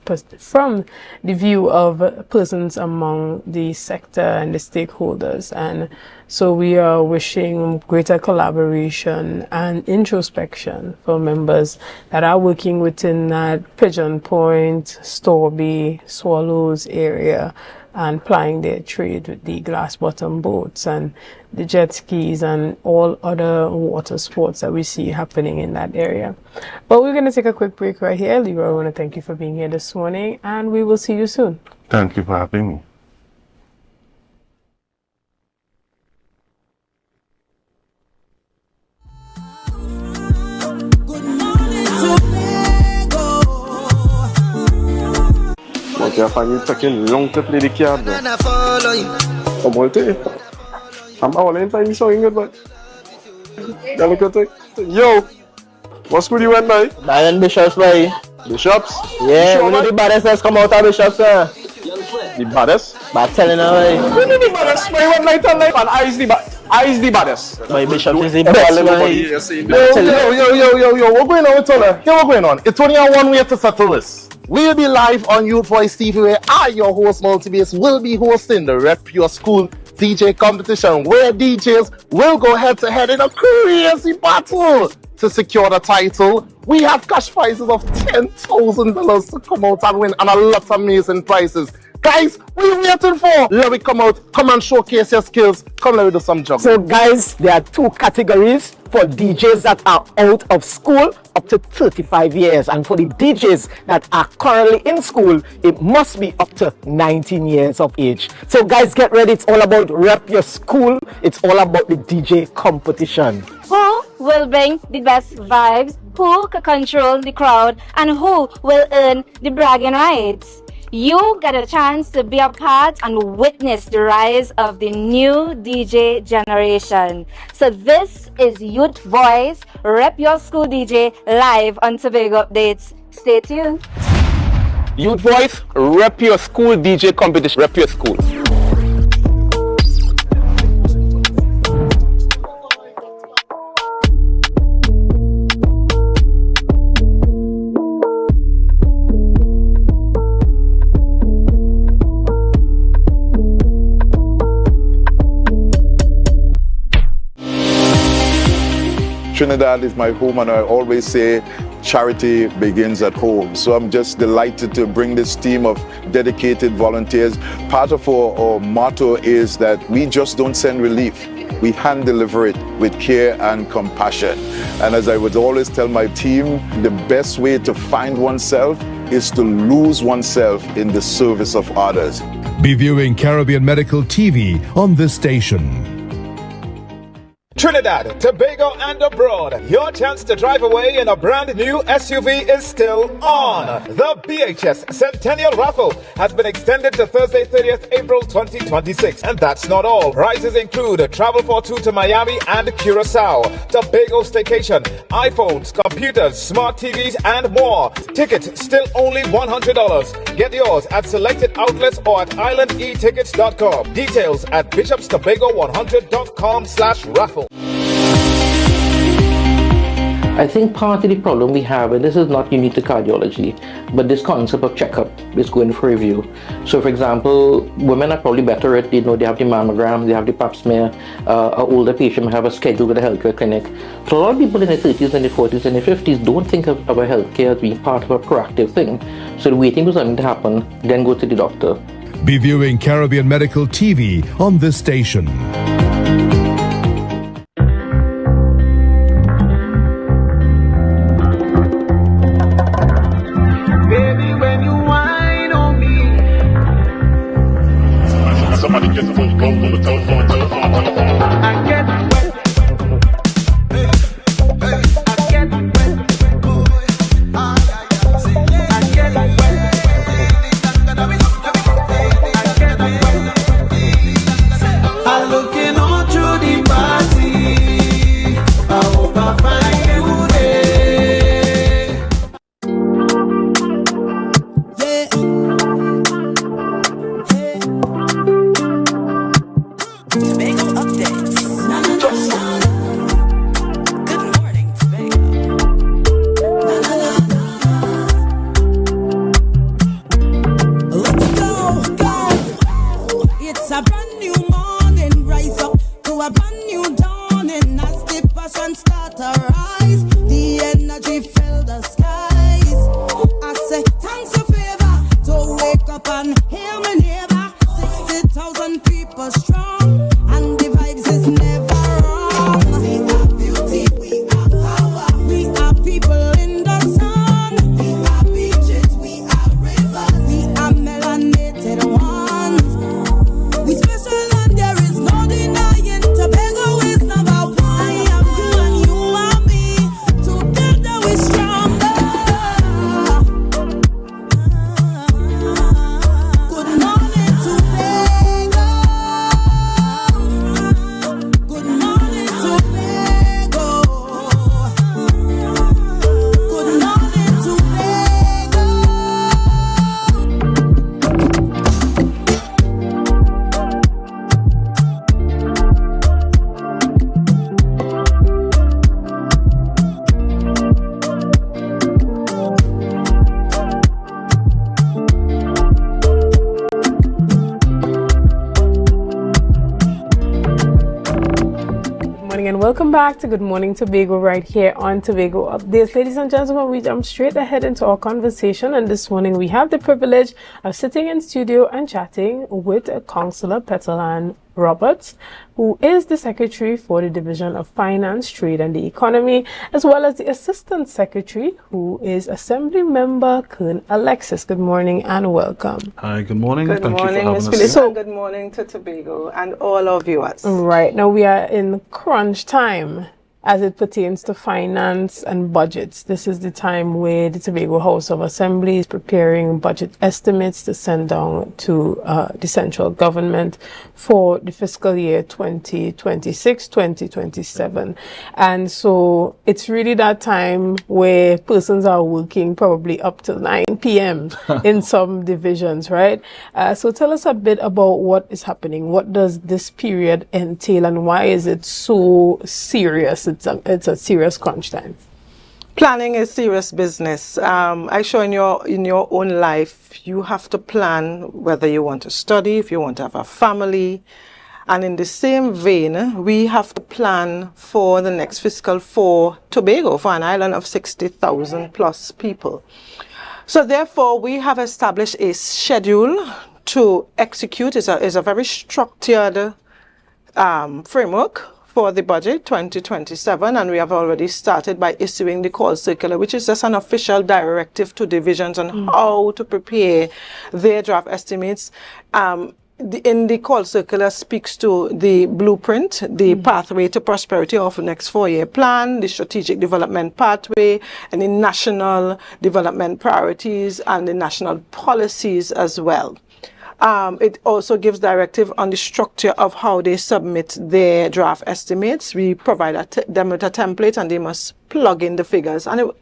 view of persons among the sector and the stakeholders. And so we are wishing greater collaboration and introspection for members that are working within that Pigeon Point, Storby, Swallows area, and plying their trade with the glass bottom boats and the jet skis and all other water sports that we see happening in that area. But we're going to take a quick break right here. Leroy, I want to thank you for being here this morning, and we will see you soon. Thank you for having me. Okay, I find you taking long to play the card. I'm all day. I'm all in time, so good, but. Yo, what school you went by? Diane Bishops, boy. Bishops? Yeah, sure, one of the baddest that's come out of Bishops, sir. The baddest? But telling her, boy. Really the baddest? Boy, one night and life, and I is the baddest. My Bishops is the best, Yo, what's going on with Tola? Here, what's going on? It's only one way to settle this. We'll be live on Youth Voice TV, where I, your host, Multibase, will be hosting the Rep Your School DJ competition, where DJs will go head-to-head in a crazy battle to secure the title. We have cash prizes of $10,000 to come out and win, and a lot of amazing prizes. Guys, what are you waiting for? Let me come out, come and showcase your skills. Come, let me do some juggling. So guys, there are two categories for DJs that are out of school up to 35 years. And for the DJs that are currently in school, it must be up to 19 years of age. So guys, get ready. It's all about Rep Your School. It's all about the DJ competition. Who will bring the best vibes? Who can control the crowd? And who will earn the bragging rights? You get a chance to be a part and witness the rise of the new DJ generation. So this is Youth Voice, Rep Your School DJ, live on Tobago Updates. Stay tuned. Youth Voice, Rep Your School DJ competition. Rep Your School. Trinidad is my home, and I always say charity begins at home. So I'm just delighted to bring this team of dedicated volunteers. Part of our motto is that we just don't send relief. We hand deliver it with care and compassion. And as I would always tell my team, the best way to find oneself is to lose oneself in the service of others. Be viewing Caribbean Medical TV on this station. Trinidad, Tobago and abroad, your chance to drive away in a brand new SUV is still on. The BHS Centennial Raffle has been extended to Thursday 30th April 2026. And that's not all. Prizes include travel for two to Miami and Curacao, Tobago staycation, iPhones, computers, smart TVs and more. Tickets still only $100. Get yours at selected outlets or at islandetickets.com. Details at bishopstobago100.com/raffle. I think part of the problem we have, and this is not unique to cardiology, but this concept of checkup is going for review. So for example, women are probably better at, they have the mammogram, they have the pap smear, an older patient may have a schedule with a healthcare clinic. So a lot of people in their 30s and their 40s and their 50s don't think of our healthcare as being part of a proactive thing. So they're waiting for something to happen, then go to the doctor. Be viewing Caribbean Medical TV on this station. morning and welcome back to Good Morning Tobago right here on Tobago Updates. Ladies and gentlemen, we jump straight ahead into our conversation, and this morning we have the privilege of sitting in studio and chatting with Councillor Petalyn Roberts, who is the Secretary for the Division of Finance, Trade and the Economy, as well as the Assistant Secretary, who is Assembly Member Kern Alexis. Good morning and welcome. Hi, good morning. Good morning, Ms. Phyllis. Good morning to Tobago and all our viewers. Right, now we are in crunch time as it pertains to finance and budgets. This is the time where the Tobago House of Assembly is preparing budget estimates to send down to the central government for the fiscal year 2026-2027. And so it's really that time where persons are working probably up till 9 p.m. in some divisions, right? So tell us a bit about what is happening. What does this period entail and why is it so serious? It's a serious crunch time. Planning is serious business. I show in your own life, you have to plan whether you want to study, if you want to have a family. And in the same vein, we have to plan for the next fiscal for Tobago, for an island of 60,000 plus people. So therefore, we have established a schedule to execute. It's a very structured framework for the budget 2027, and we have already started by issuing the call circular, which is just an official directive to divisions on how to prepare their draft estimates. In the call circular speaks to the blueprint, the pathway to prosperity of the next 4-year plan, the strategic development pathway, and the national development priorities and the national policies as well. It also gives directive on the structure of how they submit their draft estimates. We provide them with a template and they must plug in the figures. And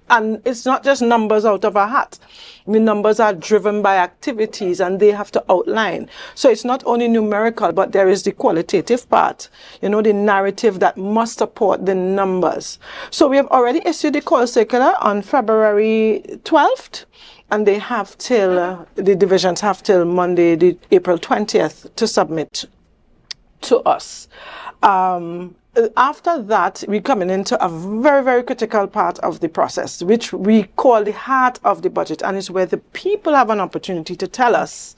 it's not just numbers out of a hat. The numbers are driven by activities and they have to outline. So it's not only numerical, but there is the qualitative part, the narrative that must support the numbers. So we have already issued the call circular on February 12th. And they have till, the divisions have till Monday, April 20th to submit to us. After that, we're coming into a very, very critical part of the process, which we call the heart of the budget. And it's where the people have an opportunity to tell us,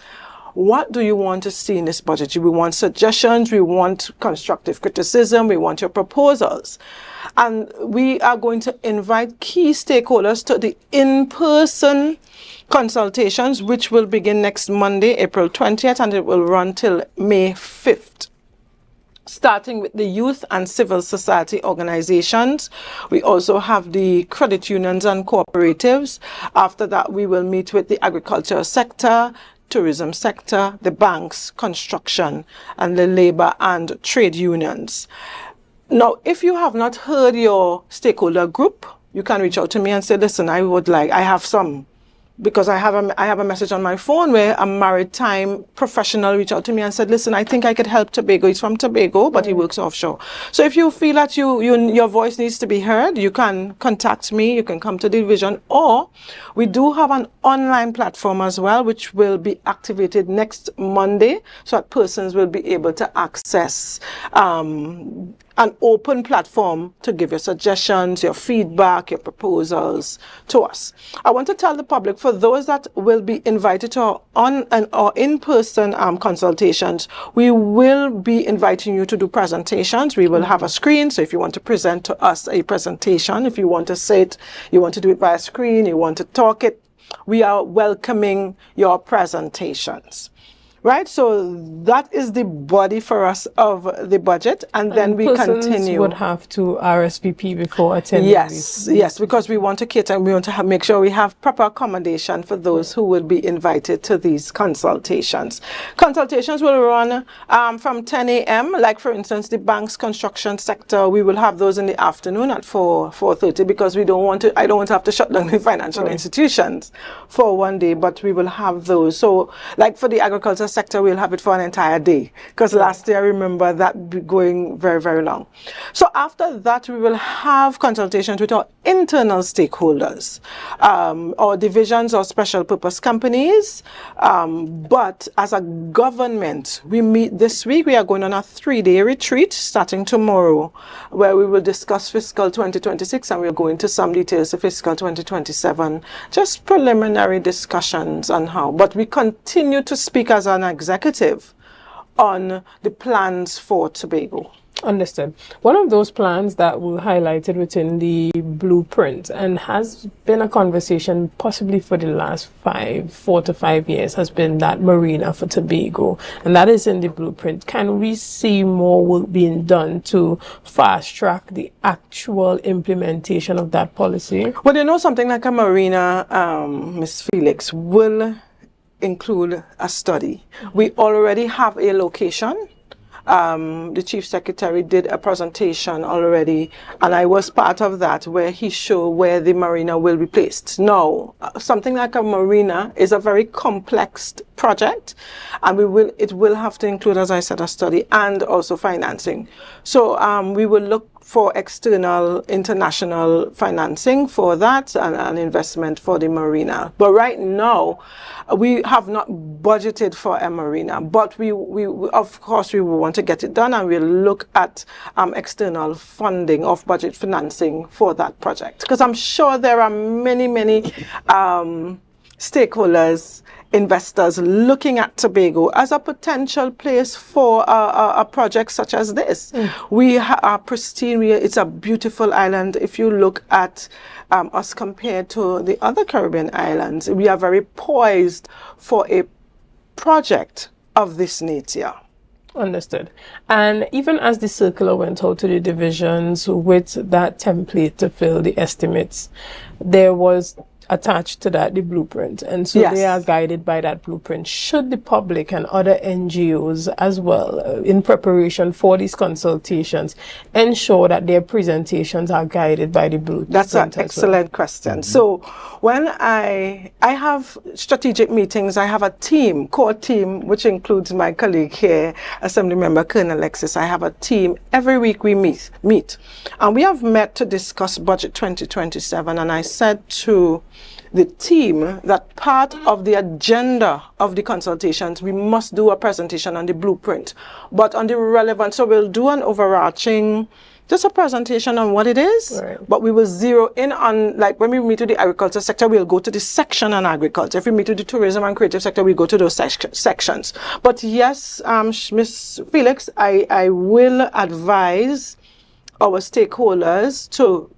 what do you want to see in this budget? We want suggestions, we want constructive criticism, we want your proposals. And we are going to invite key stakeholders to the in-person consultations, which will begin next Monday, April 20th, and it will run till May 5th. Starting with the youth and civil society organizations. We also have the credit unions and cooperatives. After that, we will meet with the agricultural sector, tourism sector, the banks, construction, and the labor and trade unions. Now, if you have not heard your stakeholder group, you can reach out to me and say, listen, I have some. Because I have a message on my phone where a maritime professional reached out to me and said, listen, I think I could help Tobago. He's from Tobago, but he works offshore. So if you feel that your voice needs to be heard, you can contact me. You can come to the division. Or we do have an online platform as well, which will be activated next Monday so that persons will be able to access an open platform to give your suggestions, your feedback, your proposals to us. I want to tell the public, for those that will be invited to our in-person consultations, we will be inviting you to do presentations. We will have a screen, so if you want to present to us a presentation, if you want to say it, you want to do it via screen, you want to talk it, we are welcoming your presentations. Right, so that is the body for us of the budget, and then we continue. Would have to RSVP before attending. Yes, because we want to cater. We want to make sure we have proper accommodation for those who will be invited to these consultations. Consultations will run from 10 a.m. Like for instance, the banks, construction sector, we will have those in the afternoon at 4:30 because I don't want to have to shut down the financial institutions for one day, but we will have those. So, like for the agriculture sector, we'll have it for an entire day. Because last year, I remember that going very, very long. So after that, we will have consultations with our internal stakeholders, or divisions or special purpose companies. But as a government, we meet this week. We are going on a 3-day retreat starting tomorrow, where we will discuss fiscal 2026, and we'll go into some details of fiscal 2027, just preliminary discussions on how. But we continue to speak as an executive on the plans for Tobago. Understood. One of those plans that we highlighted within the blueprint and has been a conversation possibly for the last 4 to 5 years has been that marina for Tobago, and that is in the blueprint. Can we see more work being done to fast track the actual implementation of that policy? Well, you know, something like a marina, Ms. Felix, will include a study. We already have a location. The Chief Secretary did a presentation already, and I was part of that, where he showed where the marina will be placed. Now, something like a marina is a very complex project, and it will have to include, as I said, a study and also financing. So we will look for external international financing for that and investment for the marina. But right now, we have not budgeted for a marina, but we of course we will want to get it done, and we'll look at external funding of budget financing for that project, because I'm sure there are many stakeholders, investors looking at Tobago as a potential place for a project such as this. We are pristine. It's a beautiful island. If you look at us compared to the other Caribbean islands, we are very poised for a project of this nature. Understood. And even as the circular went out to the divisions with that template to fill the estimates, there was attached to that the blueprint, and so they are guided by that blueprint. Should the public and other NGOs as well, in preparation for these consultations, ensure that their presentations are guided by the blueprint? That's an excellent question. So when I have strategic meetings, I have a team, core team, which includes my colleague here, Assembly Member Colonel Alexis. I have a team. Every week we meet, and we have met to discuss Budget 2027, and I said to the team that part of the agenda of the consultations, we must do a presentation on the blueprint, but on the relevant, so we'll do an overarching, just a presentation on what it is, but we will zero in on, like when we meet with the agriculture sector, we'll go to the section on agriculture. If we meet with the tourism and creative sector, we go to those sections. But yes, Ms. Felix, I will advise our stakeholders to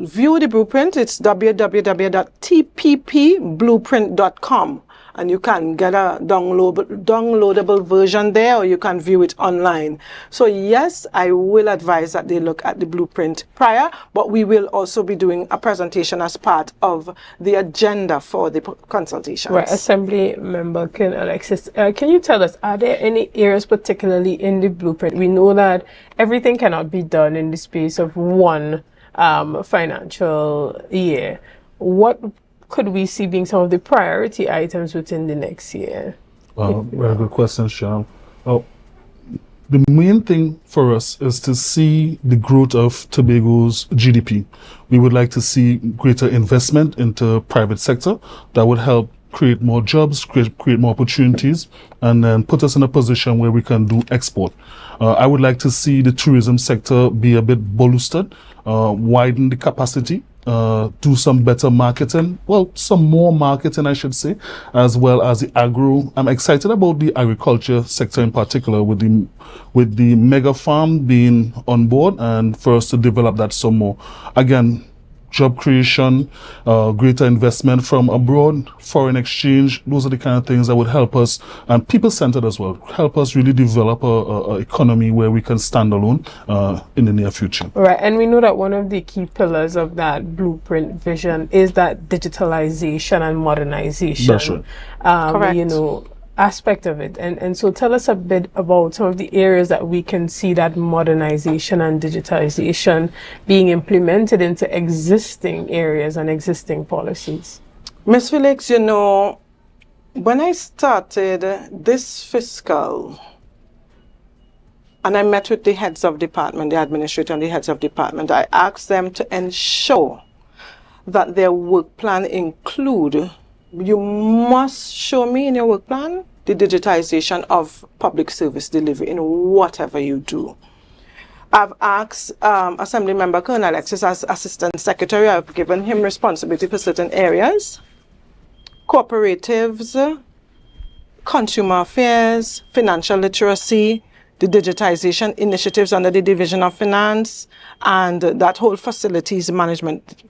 view the blueprint. It's www.tppblueprint.com, and you can get a downloadable version there, or you can view it online. So yes, I will advise that they look at the blueprint prior, but we will also be doing a presentation as part of the agenda for the consultations. Right, Assembly Member Colonel Alexis, can you tell us, are there any areas particularly in the blueprint? We know that everything cannot be done in the space of one financial year. What could we see being some of the priority items within the next year? Very good question, Sean. The main thing for us is to see the growth of Tobago's GDP. We would like to see greater investment into private sector that would help create more jobs, create more opportunities, and then put us in a position where we can do export. I would like to see the tourism sector be a bit boosted, widen the capacity, do some better marketing, well, some more marketing, I should say, as well as the agro. I'm excited about the agriculture sector in particular, with the mega farm being on board, and for us to develop that some more. Again, job creation, greater investment from abroad, foreign exchange, those are the kind of things that would help us, and people-centered as well, help us really develop a economy where we can stand alone in the near future. Right, and we know that one of the key pillars of that blueprint vision is that digitalization and modernization. That's right. Correct. You know, aspect of it, and so tell us a bit about some of the areas that we can see that modernization and digitalization being implemented into existing areas and existing policies. Ms. Felix, you know, When I started this fiscal, and I met with the heads of department, the administrator and the heads of department, I asked them to ensure that their work plan include, you must show me in your work plan the digitization of public service delivery in whatever you do. I've asked Assembly Member Colonel Alexis as Assistant Secretary, I've given him responsibility for certain areas: cooperatives, consumer affairs, financial literacy, the digitization initiatives under the Division of Finance, and that whole facilities management,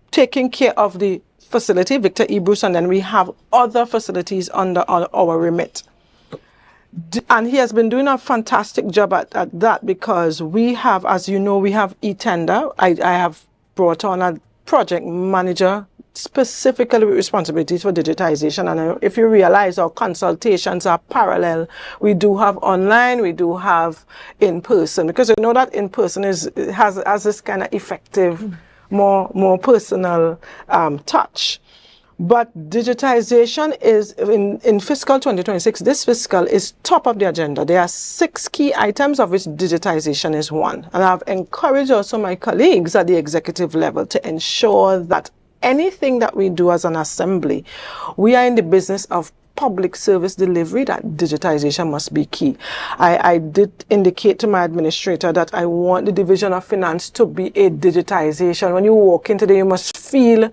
taking care of the facility, Victor E. Bruce, and then we have other facilities under our remit. And he has been doing a fantastic job at that, because we have, as you know, we have e-tender. I have brought on a project manager specifically with responsibilities for digitization. And if you realize, our consultations are parallel. We do have online, we do have in person, because you know that in person has this kind of effective, more personal touch. But digitization is, in fiscal 2026, this fiscal is top of the agenda. There are 6 key items, of which digitization is one. And I've encouraged also my colleagues at the executive level to ensure that anything that we do as an assembly, we are in the business of public service delivery, that digitization must be key. I did indicate to my administrator that I want the Division of Finance to be a digitization. When you walk into there, you must feel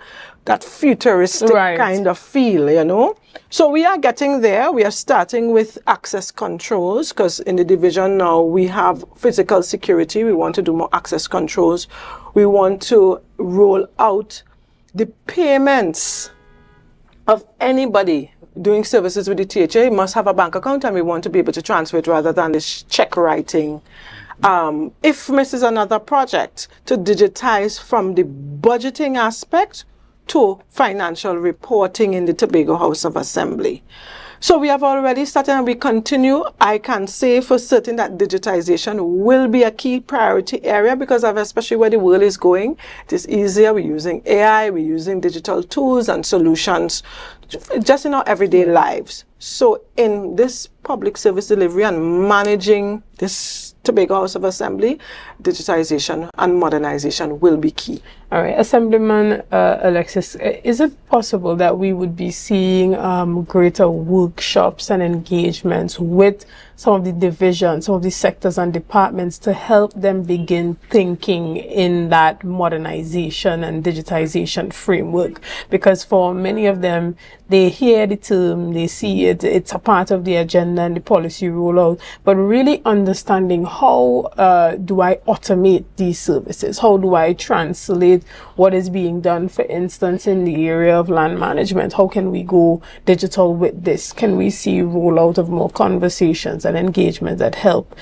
that futuristic kind of feel, you know. So we are getting there. We are starting with access controls, because in the division now we have physical security. We want to do more access controls. We want to roll out the payments of anybody doing services with the THA must have a bank account, and we want to be able to transfer it rather than this check writing. If this is another project, to digitize from the budgeting aspect to financial reporting in the Tobago House of Assembly. So we have already started and we continue. I can say for certain that digitization will be a key priority area, because of especially where the world is going. It is easier. We're using AI, we're using digital tools and solutions just in our everyday lives. So in this public service delivery and managing this Tobago House of Assembly, digitization and modernization will be key. All right, Assemblyman Alexis, is it possible that we would be seeing greater workshops and engagements with some of the divisions, some of the sectors and departments to help them begin thinking in that modernization and digitization framework? Because for many of them, they hear the term, they see it, it's a part of the agenda and the policy rollout, but really understanding how do I automate these services? How do I translate what is being done, for instance, in the area of land management? How can we go digital with this? Can we see rollout of more conversations and engagement that help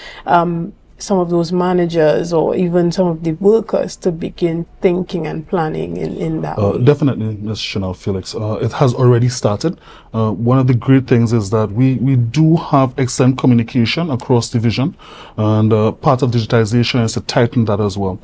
some of those managers or even some of the workers to begin thinking and planning in that way? Definitely, Ms. Chanel Felix. It has already started. One of the great things is that we do have excellent communication across division, and part of digitization is to tighten that as well.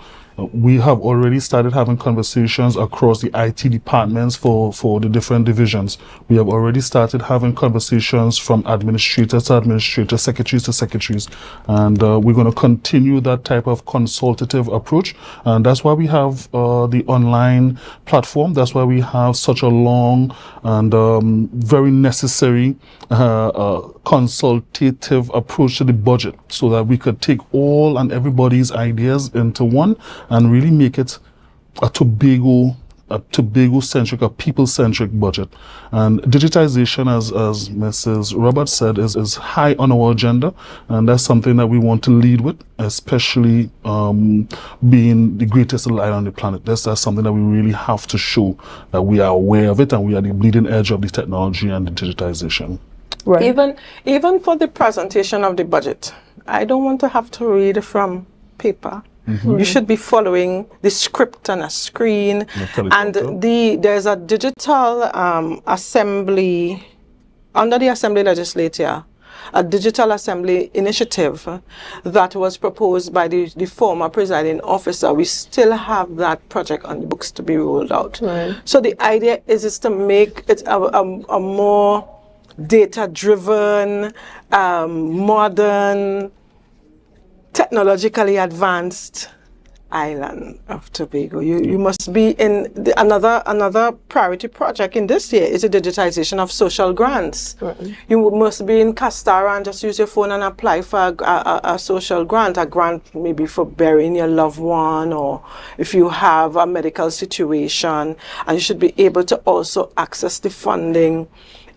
We have already started having conversations across the IT departments for the different divisions. We have already started having conversations from administrators to administrators, secretaries to secretaries, and we're going to continue that type of consultative approach. And that's why we have the online platform. That's why we have such a long and very necessary consultative approach to the budget, so that we could take all and everybody's ideas into one and really make it a Tobago-centric, a people-centric budget. And digitization, as Mrs. Roberts said, is high on our agenda, and that's something that we want to lead with, especially being the greatest little island on the planet. That's something that we really have to show that we are aware of it, and we are the bleeding edge of the technology and the digitization. Right. Even for the presentation of the budget, I don't want to have to read from paper. You should be following the script on a screen, and there's a digital assembly under the Assembly Legislature, a digital assembly initiative that was proposed by the former presiding officer. We still have that project on the books to be rolled out. So the idea is to make it a more data-driven, modern, technologically advanced island of Tobago. You must be in another priority project in this year is the digitization of social grants. You must be in Castara and just use your phone and apply for a social grant, a grant maybe for burying your loved one, or if you have a medical situation, and you should be able to also access the funding.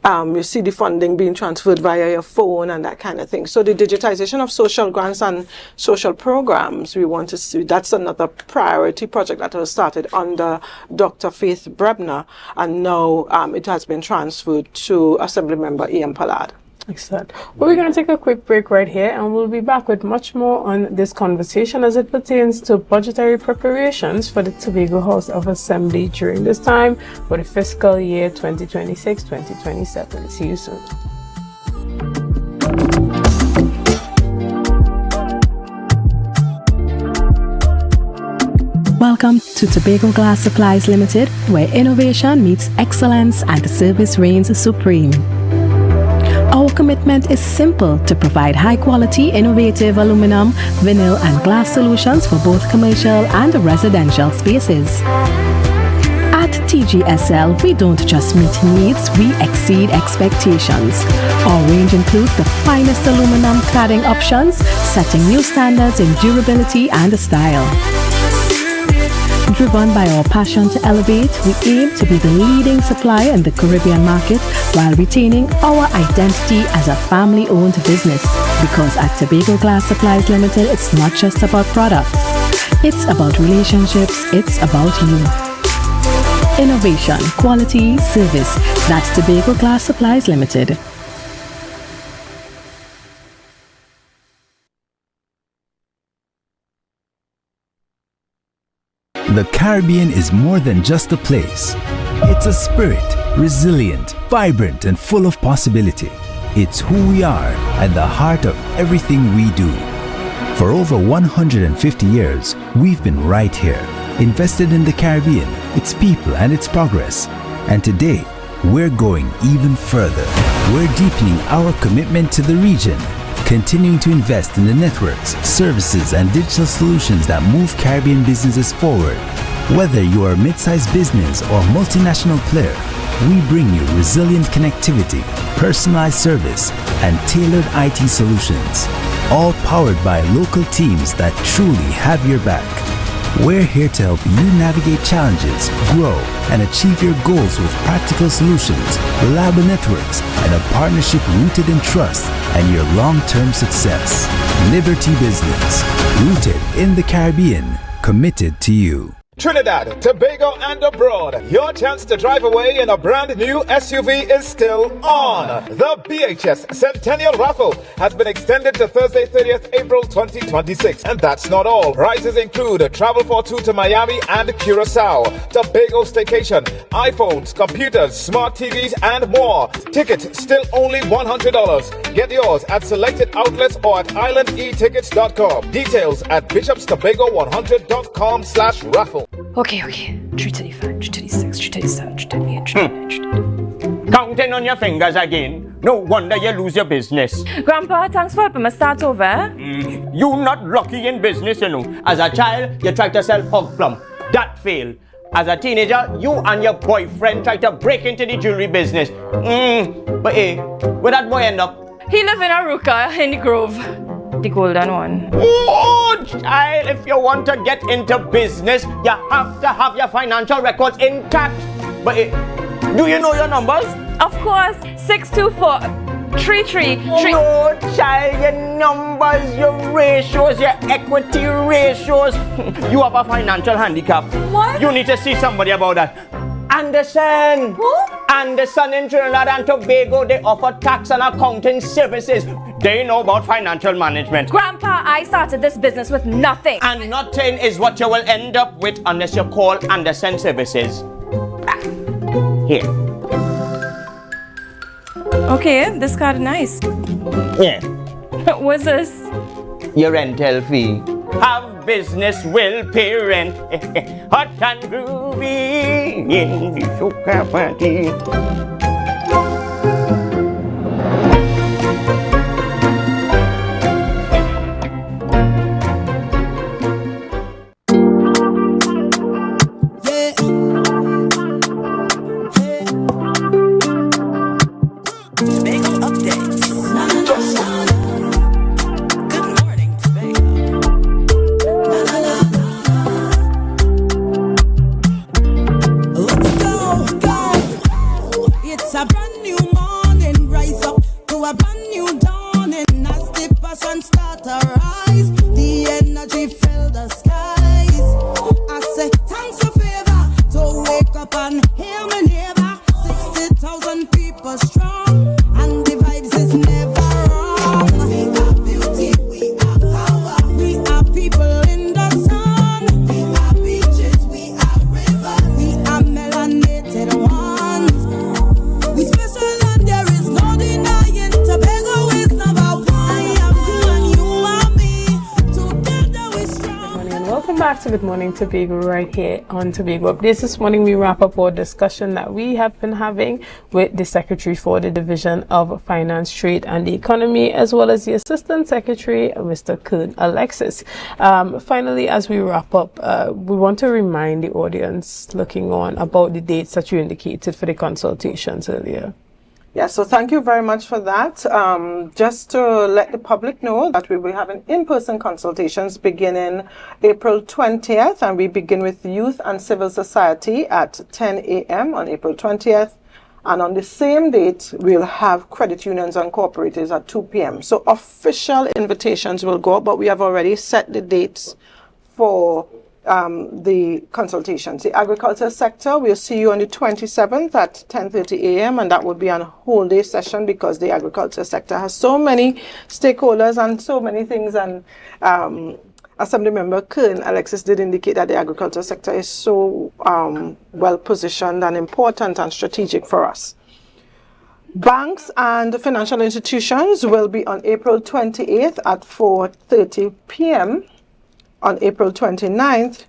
You see the funding being transferred via your phone and that kind of thing. So the digitization of social grants and social programs, we want to see, that's another priority project that was started under Dr. Faith Brebner, and now it has been transferred to Assemblymember AMPLIA. Excellent. Well, we're going to take a quick break right here, and we'll be back with much more on this conversation as it pertains to budgetary preparations for the Tobago House of Assembly during this time for the fiscal year 2026-2027. See you soon. Welcome to Tobago Glass Supplies Limited, where innovation meets excellence and the service reigns supreme. Our commitment is simple: to provide high-quality, innovative aluminum, vinyl, and glass solutions for both commercial and residential spaces. At TGSL, we don't just meet needs, we exceed expectations. Our range includes the finest aluminum cladding options, setting new standards in durability and style. Driven by our passion to elevate, we aim to be the leading supplier in the Caribbean market while retaining our identity as a family-owned business. Because at Tobago Glass Supplies Limited, it's not just about products. It's about relationships, it's about you. Innovation, quality, service. That's Tobago Glass Supplies Limited. The Caribbean is more than just a place. It's a spirit, resilient, vibrant, and full of possibility. It's who we are and the heart of everything we do. For over 150 years, we've been right here, invested in the Caribbean, its people, and its progress. And today, we're going even further. We're deepening our commitment to the region, continuing to invest in the networks, services, and digital solutions that move Caribbean businesses forward. Whether you are a mid-sized business or multinational player, we bring you resilient connectivity, personalized service, and tailored IT solutions, all powered by local teams that truly have your back. We're here to help you navigate challenges, grow, and achieve your goals with practical solutions, reliable networks, and a partnership rooted in trust and your long-term success. Liberty Business, rooted in the Caribbean, committed to you. Trinidad, Tobago, and abroad, your chance to drive away in a brand new SUV is still on. The BHS Centennial Raffle has been extended to Thursday, 30th April 2026. And that's not all. Prizes include travel for two to Miami and Curacao, Tobago staycation, iPhones, computers, smart TVs, and more. Tickets still only $100. Get yours at selected outlets or at islandetickets.com. Details at bishopstobago100.com/raffle. Okay. 335, 336, 337, 338, 339. Counting on your fingers again. No wonder you lose your business. Grandpa, thanks for helping me start over. You not lucky in business, you know. As a child, you tried to sell hog plum. That failed. As a teenager, you and your boyfriend tried to break into the jewelry business. But hey, where that boy end up? He live in Aruka in the Grove. The golden one. Oh, child, if you want to get into business, you have to have your financial records intact. But do you know your numbers? Of course, 624 333. No, child, your numbers, your ratios, your equity ratios. You have a financial handicap. What? You need to see somebody about that. Anderson. Who? Anderson in Trinidad and Tobago, they offer tax and accounting services. They know about financial management. Grandpa, I started this business with nothing. And nothing is what you will end up with unless you call Anderson Services. Here. Okay, this card is nice. Yeah. What's this? Your rental fee. Have business will pay rent. Hot and groovy in the soca party. sun start to rise. The energy fill the skies. I say thanks for favor to wake up and hear me neighbor. 60,000 people strong, and the vibes is never wrong. We are beauty, we are power, we are people in the sun. We are beaches, we are rivers, we are melanated ones. We special and there is no denying. Tobago is number one. I am you and you are me. Together we strong. And welcome back to Good Morning Tobago right here on Tobago Updates. This morning we wrap up our discussion that we have been having with the Secretary for the Division of Finance, Trade and the Economy, as well as the Assistant Secretary, Mr. Kern Alexis. Finally, as we wrap up, we want to remind the audience looking on about the dates that you indicated for the consultations earlier. Yeah, so thank you very much for that. Just to let the public know that we will have an in-person consultations beginning April 20th, and we begin with youth and civil society at 10 a.m. on April 20th. And on the same date, we'll have credit unions and cooperatives at 2 p.m. So official invitations will go, but we have already set the dates for the consultations. The agriculture sector, we'll see you on the 27th at 10:30 a.m. and that will be a whole day session because the agriculture sector has so many stakeholders and so many things. And Assembly Member Kern Alexis did indicate that the agriculture sector is so well positioned and important and strategic for us. Banks and financial institutions will be on April 28th at 4:30 p.m. On April 29th,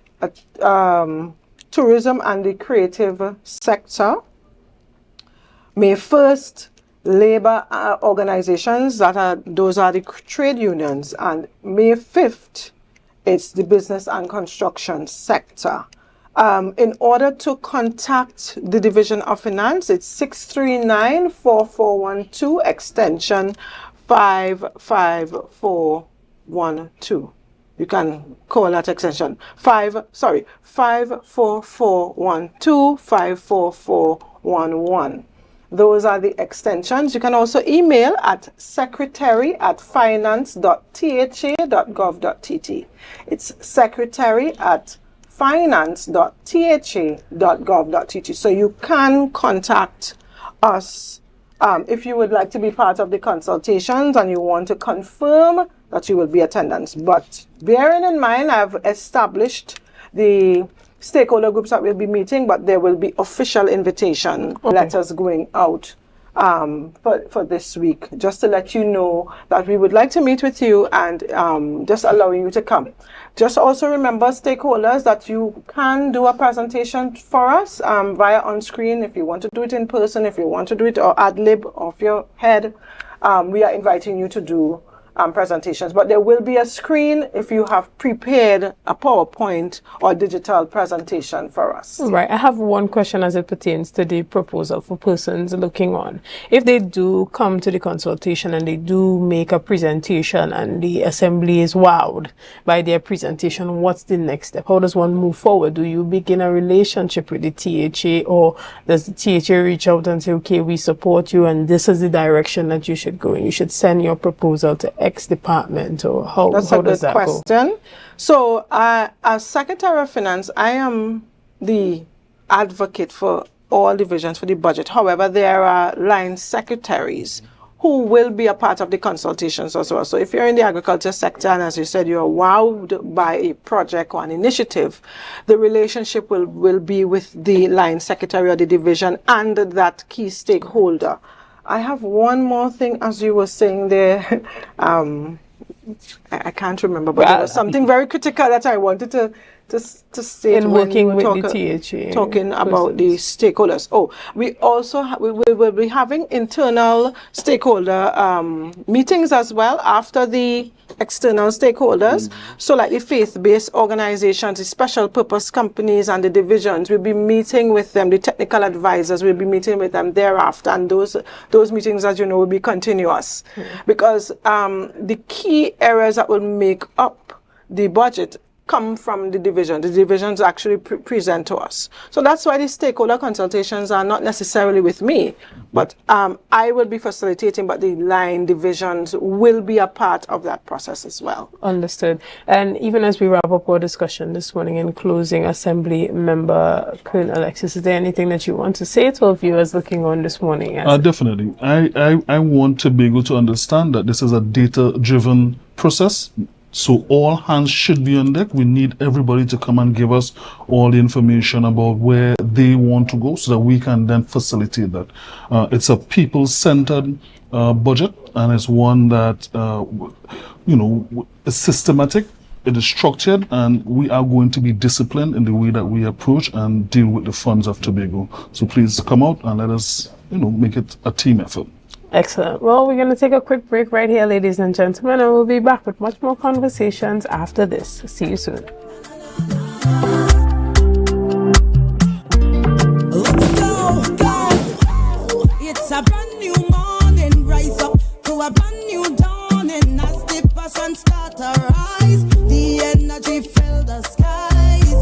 tourism and the creative sector. May 1st, labor organizations, those are the trade unions. And May 5th, it's the business and construction sector. In order to contact the Division of Finance, it's 639-4412, extension 55412. You can call that extension 54412 54411. Those are the extensions. You can also email at secretary@finance.tha.gov.tt. It's secretary@finance.tha.gov.tt. So you can contact us if you would like to be part of the consultations and you want to confirm that you will be attendance. But bearing in mind, I've established the stakeholder groups that will be meeting, but there will be official invitation letters going out for this week, just to let you know that we would like to meet with you and just allowing you to come. Just also remember, stakeholders, that you can do a presentation for us via on screen if you want to do it in person, if you want to do it or ad lib off your head. We are inviting you to do presentations, but there will be a screen if you have prepared a PowerPoint or digital presentation for us. Right. I have one question as it pertains to the proposal for persons looking on. If they do come to the consultation and they do make a presentation and the assembly is wowed by their presentation, what's the next step? How does one move forward? Do you begin a relationship with the THA, or does the THA reach out and say, okay, we support you and this is the direction that you should go and you should send your proposal to X department, or how does that go? That's a good question. So as Secretary of Finance, I am the advocate for all divisions for the budget. However, there are line secretaries who will be a part of the consultations as well. So if you're in the agriculture sector and, as you said, you're wowed by a project or an initiative, the relationship will be with the line secretary or the division and that key stakeholder. I have one more thing, as you were saying there. I can't remember, but there was something very critical that I wanted to state in working with the THA. Talking about the stakeholders. Oh, we also we will be having internal stakeholder meetings as well after the external stakeholders. So like the faith-based organizations, the special purpose companies and the divisions, we'll be meeting with them. The technical advisors will be meeting with them thereafter, and those meetings, as you know, will be continuous because the key areas that will make up the budget come from the division. The divisions actually present to us. So that's why the stakeholder consultations are not necessarily with me, but I will be facilitating, but the line divisions will be a part of that process as well. Understood. And even as we wrap up our discussion this morning in closing, Assembly Member Colonel Alexis, is there anything that you want to say to our viewers looking on this morning? Definitely. I want Tobago to understand that this is a data-driven process. So all hands should be on deck. We need everybody to come and give us all the information about where they want to go so that we can then facilitate that. It's a people-centered budget, and it's one that, is systematic, it is structured, and we are going to be disciplined in the way that we approach and deal with the funds of Tobago. So please come out and let us, make it a team effort. Excellent. Well, we're going to take a quick break right here, ladies and gentlemen, and we'll be back with much more conversations after this. See you soon. It's a brand new morning, rise up to a brand new dawning as the passion start to rise. The energy fill the skies.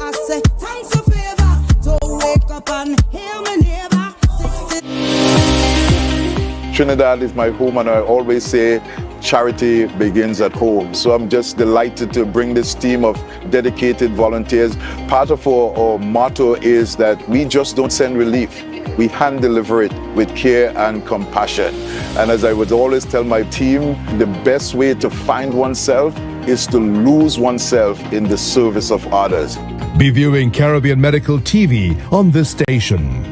I say thanks for favor to wake up and hear me neighbor. Trinidad is my home, and I always say charity begins at home. So I'm just delighted to bring this team of dedicated volunteers. Part of our motto is that we just don't send relief. We hand deliver it with care and compassion. And as I would always tell my team, the best way to find oneself is to lose oneself in the service of others. Be viewing Caribbean Medical TV on this station.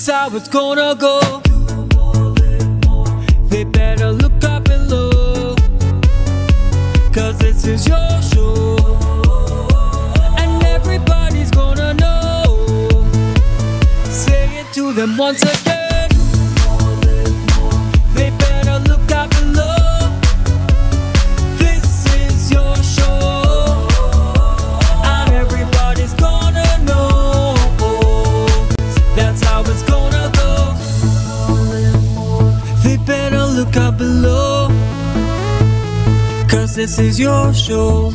How it's gonna go. They better look up and look, 'cause this is your show, and everybody's gonna know. Say it to them once again. They better look up and look. This is your show, and everybody's gonna know. That's how it's gonna go. They this is your show.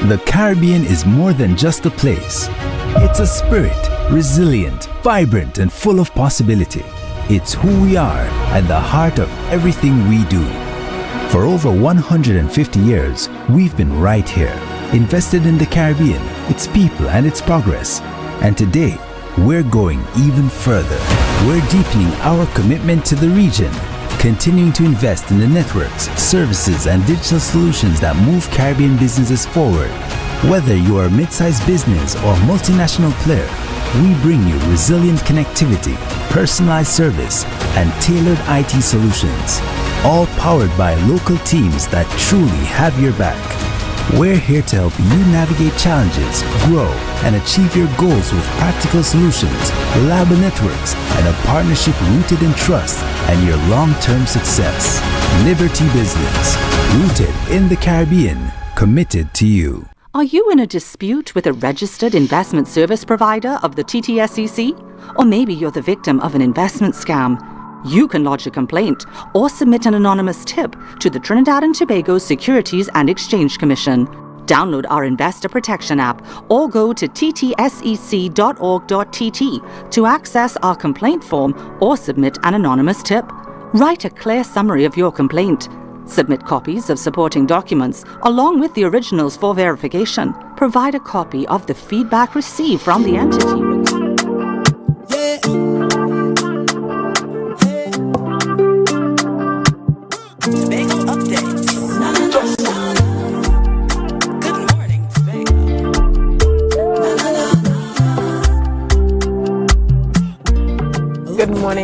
The Caribbean is more than just a place. It's a spirit, resilient, vibrant, and full of possibility. It's who we are and the heart of everything we do. For over 150 years, we've been right here, invested in the Caribbean, its people, and its progress. And today, we're going even further. We're deepening our commitment to the region, continuing to invest in the networks, services, and digital solutions that move Caribbean businesses forward. Whether you are a mid-sized business or multinational player, we bring you resilient connectivity, personalized service, and tailored IT solutions, all powered by local teams that truly have your back. We're here to help you navigate challenges, grow, and achieve your goals with practical solutions, reliable networks, and a partnership rooted in trust and your long-term success. Liberty Business, rooted in the Caribbean, committed to you. Are you in a dispute with a registered investment service provider of the TTSEC? Or maybe you're the victim of an investment scam? You can lodge a complaint or submit an anonymous tip to the Trinidad and Tobago Securities and Exchange Commission. Download our Investor Protection app or go to ttsec.org.tt to access our complaint form or submit an anonymous tip. Write a clear summary of your complaint. Submit copies of supporting documents along with the originals for verification. Provide a copy of the feedback received from the entity.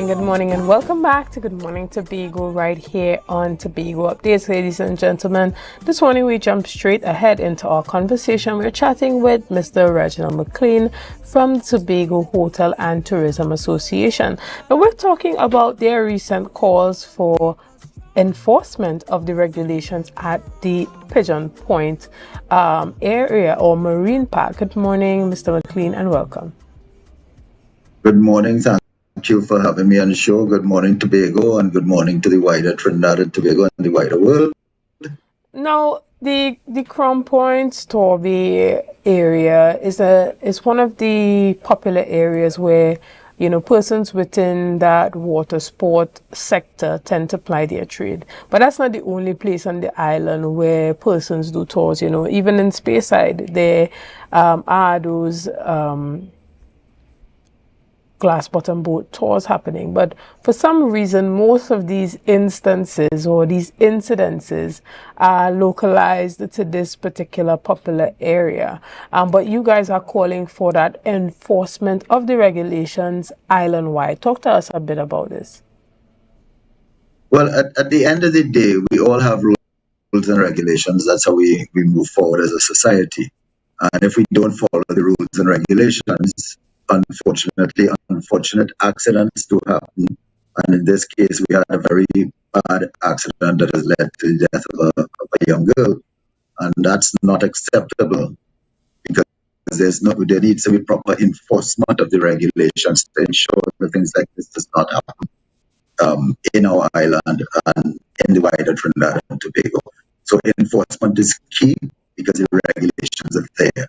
Good morning, and welcome back to Good Morning Tobago right here on Tobago Updates, ladies and gentlemen. This morning we jump straight ahead into our conversation. We're chatting with Mr. Reginald McLean from the Tobago Hotel and Tourism Association. Now we're talking about their recent calls for enforcement of the regulations at the Pigeon Point area or Marine Park. Good morning, Mr. McLean, and welcome. Good morning. Thank you for having me on the show. Good morning, Tobago, and good morning to the wider Trinidad and Tobago and the wider world. Now, the Crown Point Storby area is one of the popular areas where, you know, persons within that water sport sector tend to ply their trade. But that's not the only place on the island where persons do tours. You know, even in Speyside, there are those glass bottom boat tours happening, but for some reason most of these instances or these incidences are localized to this particular popular area, but you guys are calling for that enforcement of the regulations island-wide. Talk to us a bit about this. Well, at the end of the day, we all have rules and regulations. That's how we move forward as a society, and if we don't follow the rules and regulations, unfortunate accidents do happen, and in this case we had a very bad accident that has led to the death of a young girl, and that's not acceptable because there needs to be proper enforcement of the regulations to ensure that things like this does not happen in our island and in the wider Trinidad and Tobago. So enforcement is key because the regulations are there.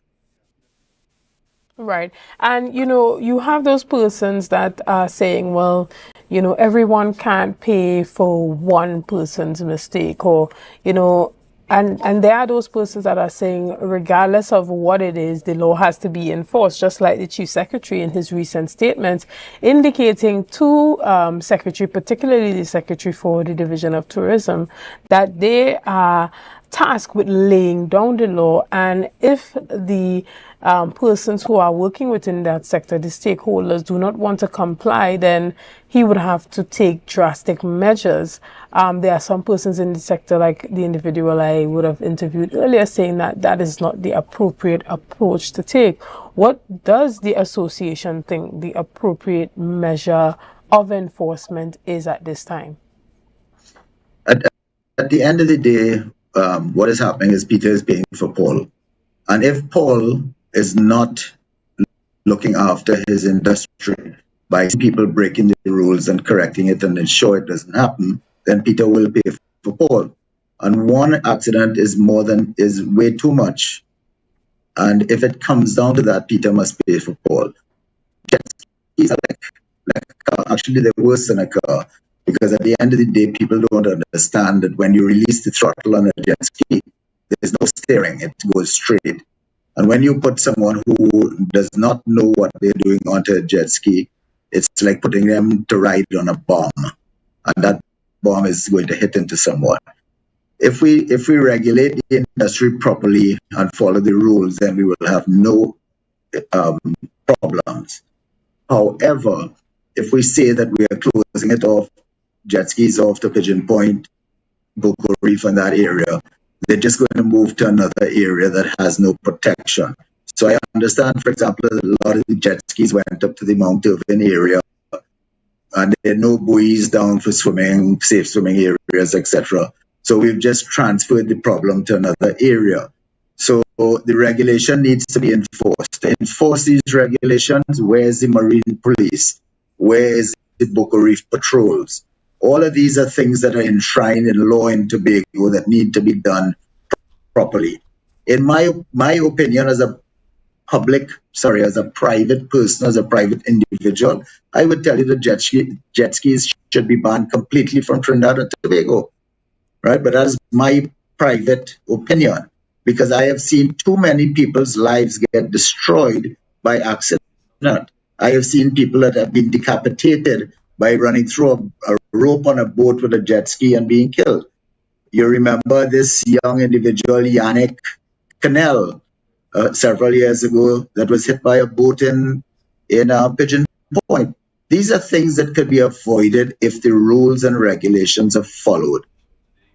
Right. And, you know, you have those persons that are saying, well, you know, everyone can't pay for one person's mistake, or, you know, And there are those persons that are saying, regardless of what it is, the law has to be enforced, just like the Chief Secretary in his recent statement, indicating to Secretary, particularly the Secretary for the Division of Tourism, that they are tasked with laying down the law, and if the persons who are working within that sector, the stakeholders, do not want to comply, then he would have to take drastic measures. There are some persons in the sector, like the individual I would have interviewed earlier, saying that that is not the appropriate approach to take. What does the association think the appropriate measure of enforcement is at this time? At the end of the day, what is happening is Peter is paying for Paul. And if Paul is not looking after his industry by people breaking the rules and correcting it and ensure it doesn't happen, then Peter will pay for Paul. And one accident is way too much. And if it comes down to that, Peter must pay for Paul. Jet skis are like a car. Actually, they're worse than a car. Because at the end of the day, people don't understand that when you release the throttle on a jet ski, there's no steering, it goes straight. And when you put someone who does not know what they're doing onto a jet ski, it's like putting them to ride on a bomb. And that bomb is going to hit into someone. If we regulate the industry properly and follow the rules, then we will have no problems. However, if we say that we are closing it off, jet skis off to Pigeon Point, Boko Reef and that area, they're just going to move to another area that has no protection. So I understand, for example, a lot of the jet skis went up to the Mount Irving area and there are no buoys down for swimming, safe swimming areas, etc. So we've just transferred the problem to another area. So the regulation needs to be enforced. To enforce these regulations, where is the Marine Police? Where is the Boko Reef patrols? All of these are things that are enshrined in law in Tobago that need to be done properly. In my opinion, as a private person, as a private individual, I would tell you that jet skis should be banned completely from Trinidad and Tobago, right? But that is my private opinion, because I have seen too many people's lives get destroyed by accident. I have seen people that have been decapitated by running through a rope on a boat with a jet ski and being killed. You remember this young individual, Yannick Cannell, several years ago, that was hit by a boat in Pigeon Point. These are things that could be avoided if the rules and regulations are followed.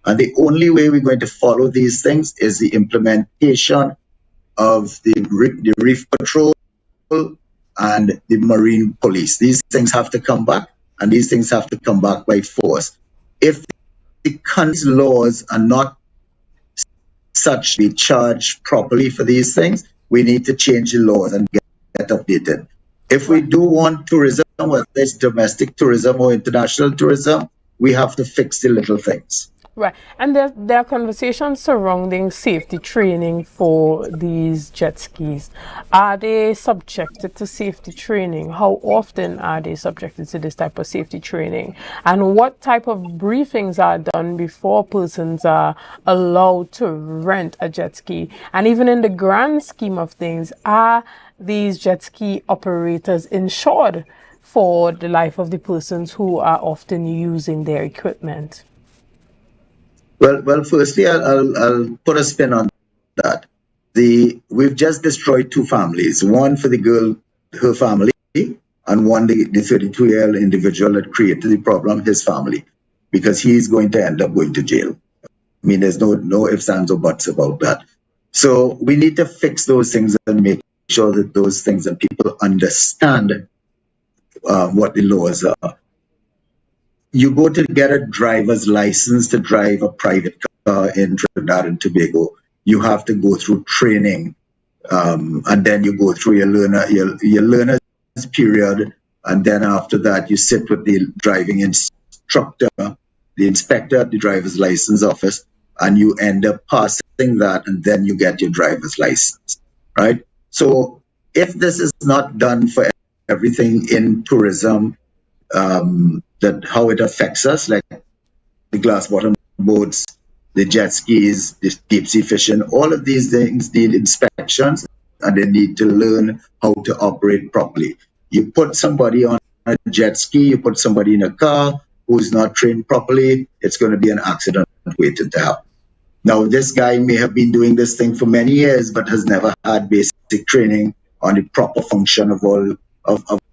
And the only way we're going to follow these things is the implementation of the Reef Patrol and the Marine Police. These things have to come back, and these things have to come back by force. If the country's laws are not such to be charged properly for these things, we need to change the laws and get updated. If we do want tourism, whether it's domestic tourism or international tourism, we have to fix the little things. Right, and there are conversations surrounding safety training for these jet skis. Are they subjected to safety training? How often are they subjected to this type of safety training? And what type of briefings are done before persons are allowed to rent a jet ski? And even in the grand scheme of things, are these jet ski operators insured for the life of the persons who are often using their equipment? Well, firstly, I'll put a spin on that. We've just destroyed two families. One for the girl, her family, and one the 32-year-old individual that created the problem, his family, because he's going to end up going to jail. I mean, there's no ifs, ands, or buts about that. So we need to fix those things and make sure that those things and people understand what the laws are. You go to get a driver's license to drive a private car in Trinidad and Tobago, you have to go through training, and then you go through your learner's period, and then after that you sit with the driving instructor, the inspector at the driver's license office, and you end up passing that, and then you get your driver's license, right? So if this is not done for everything in tourism, that how it affects us, like the glass bottom boats, the jet skis, the deep sea fishing, all of these things need inspections and they need to learn how to operate properly. You put somebody on a jet ski, you put somebody in a car who's not trained properly, it's going to be an accident waiting to happen. Now, this guy may have been doing this thing for many years, but has never had basic training on the proper function of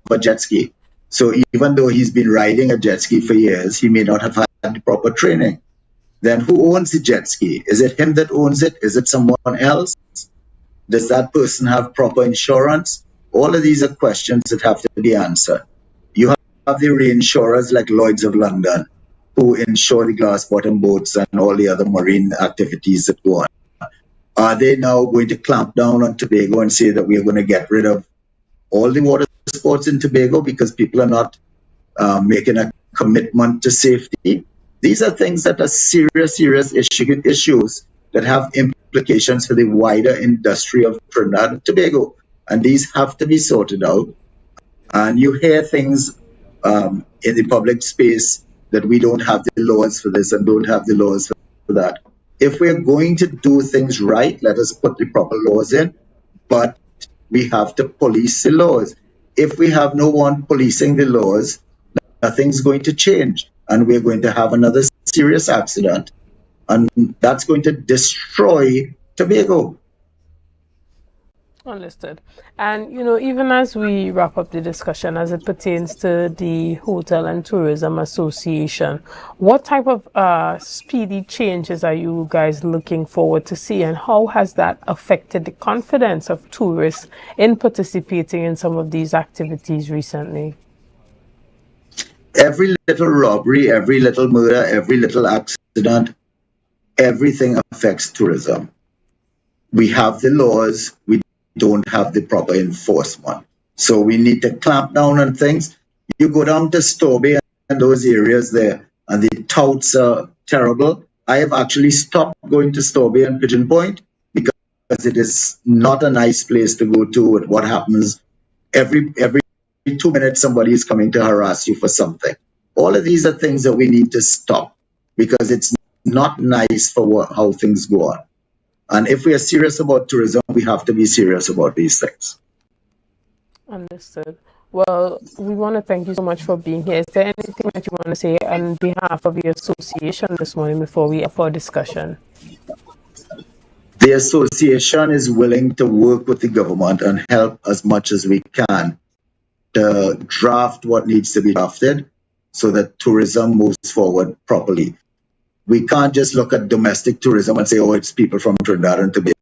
a jet ski. So even though he's been riding a jet ski for years, he may not have had the proper training. Then who owns the jet ski? Is it him that owns it? Is it someone else? Does that person have proper insurance? All of these are questions that have to be answered. You have the reinsurers like Lloyd's of London, who insure the glass bottom boats and all the other marine activities that go on. Are they now going to clamp down on Tobago and say that we are going to get rid of all the water sports in Tobago because people are not making a commitment to safety? These are things that are serious issues that have implications for the wider industry of Trinidad and Tobago. And these have to be sorted out. And you hear things in the public space that we don't have the laws for this and don't have the laws for that. If we're going to do things right, let us put the proper laws in, but we have to police the laws. If we have no one policing the laws, nothing's going to change, and we're going to have another serious accident, and that's going to destroy Tobago. Understood. And, even as we wrap up the discussion as it pertains to the Hotel and Tourism Association, what type of speedy changes are you guys looking forward to see, and how has that affected the confidence of tourists in participating in some of these activities recently? Every little robbery, every little murder, every little accident, everything affects tourism. We have the laws, we don't have the proper enforcement. So we need to clamp down on things. You go down to Stobie and those areas there, and the touts are terrible. I have actually stopped going to Stobie and Pigeon Point because it is not a nice place to go to. What happens every 2 minutes, somebody is coming to harass you for something. All of these are things that we need to stop because it's not nice for how things go on. And if we are serious about tourism, we have to be serious about these things. Understood. Well, we want to thank you so much for being here. Is there anything that you want to say on behalf of the association this morning before we have our discussion? The association is willing to work with the government and help as much as we can to draft what needs to be drafted so that tourism moves forward properly. We can't just look at domestic tourism and say, oh, it's people from Trinidad and Tobago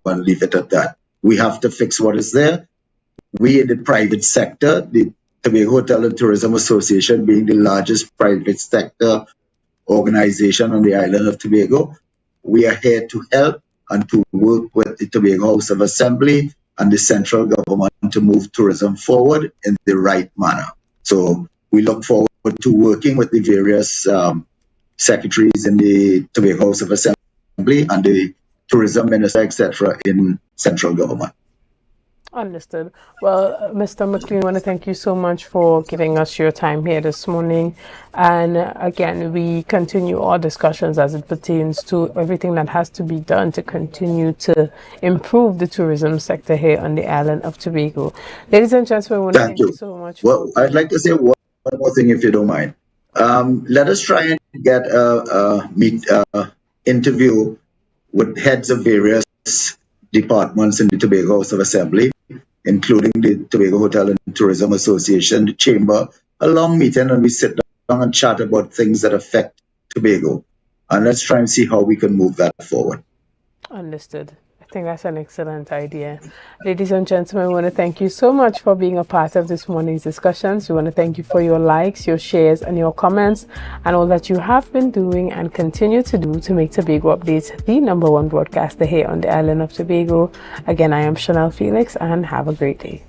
and leave it at that. We have to fix what is there. We in the private sector, the Tobago Hotel and Tourism Association being the largest private sector organization on the island of Tobago, we are here to help and to work with the Tobago House of Assembly and the central government to move tourism forward in the right manner. So we look forward to working with the various secretaries in the Tobago House of Assembly and the tourism minister, etc., in central government. Understood. Well, Mr. McLean, I want to thank you so much for giving us your time here this morning. And again, we continue our discussions as it pertains to everything that has to be done to continue to improve the tourism sector here on the island of Tobago. Ladies and gentlemen, I want to thank you so much. Well, I'd like to say one more thing, if you don't mind. Let us try and get a interview with heads of various departments in the Tobago House of Assembly, including the Tobago Hotel and Tourism Association, the Chamber, a long meeting, and we sit down and chat about things that affect Tobago. And let's try and see how we can move that forward. Understood. I think that's an excellent idea. Ladies and gentlemen, I want to thank you so much for being a part of this morning's discussions. We want to thank you for your likes, your shares, and your comments, and all that you have been doing and continue to do to make Tobago Updates the #1 broadcaster here on the island of Tobago. Again, I am Chanel Felix, and have a great day.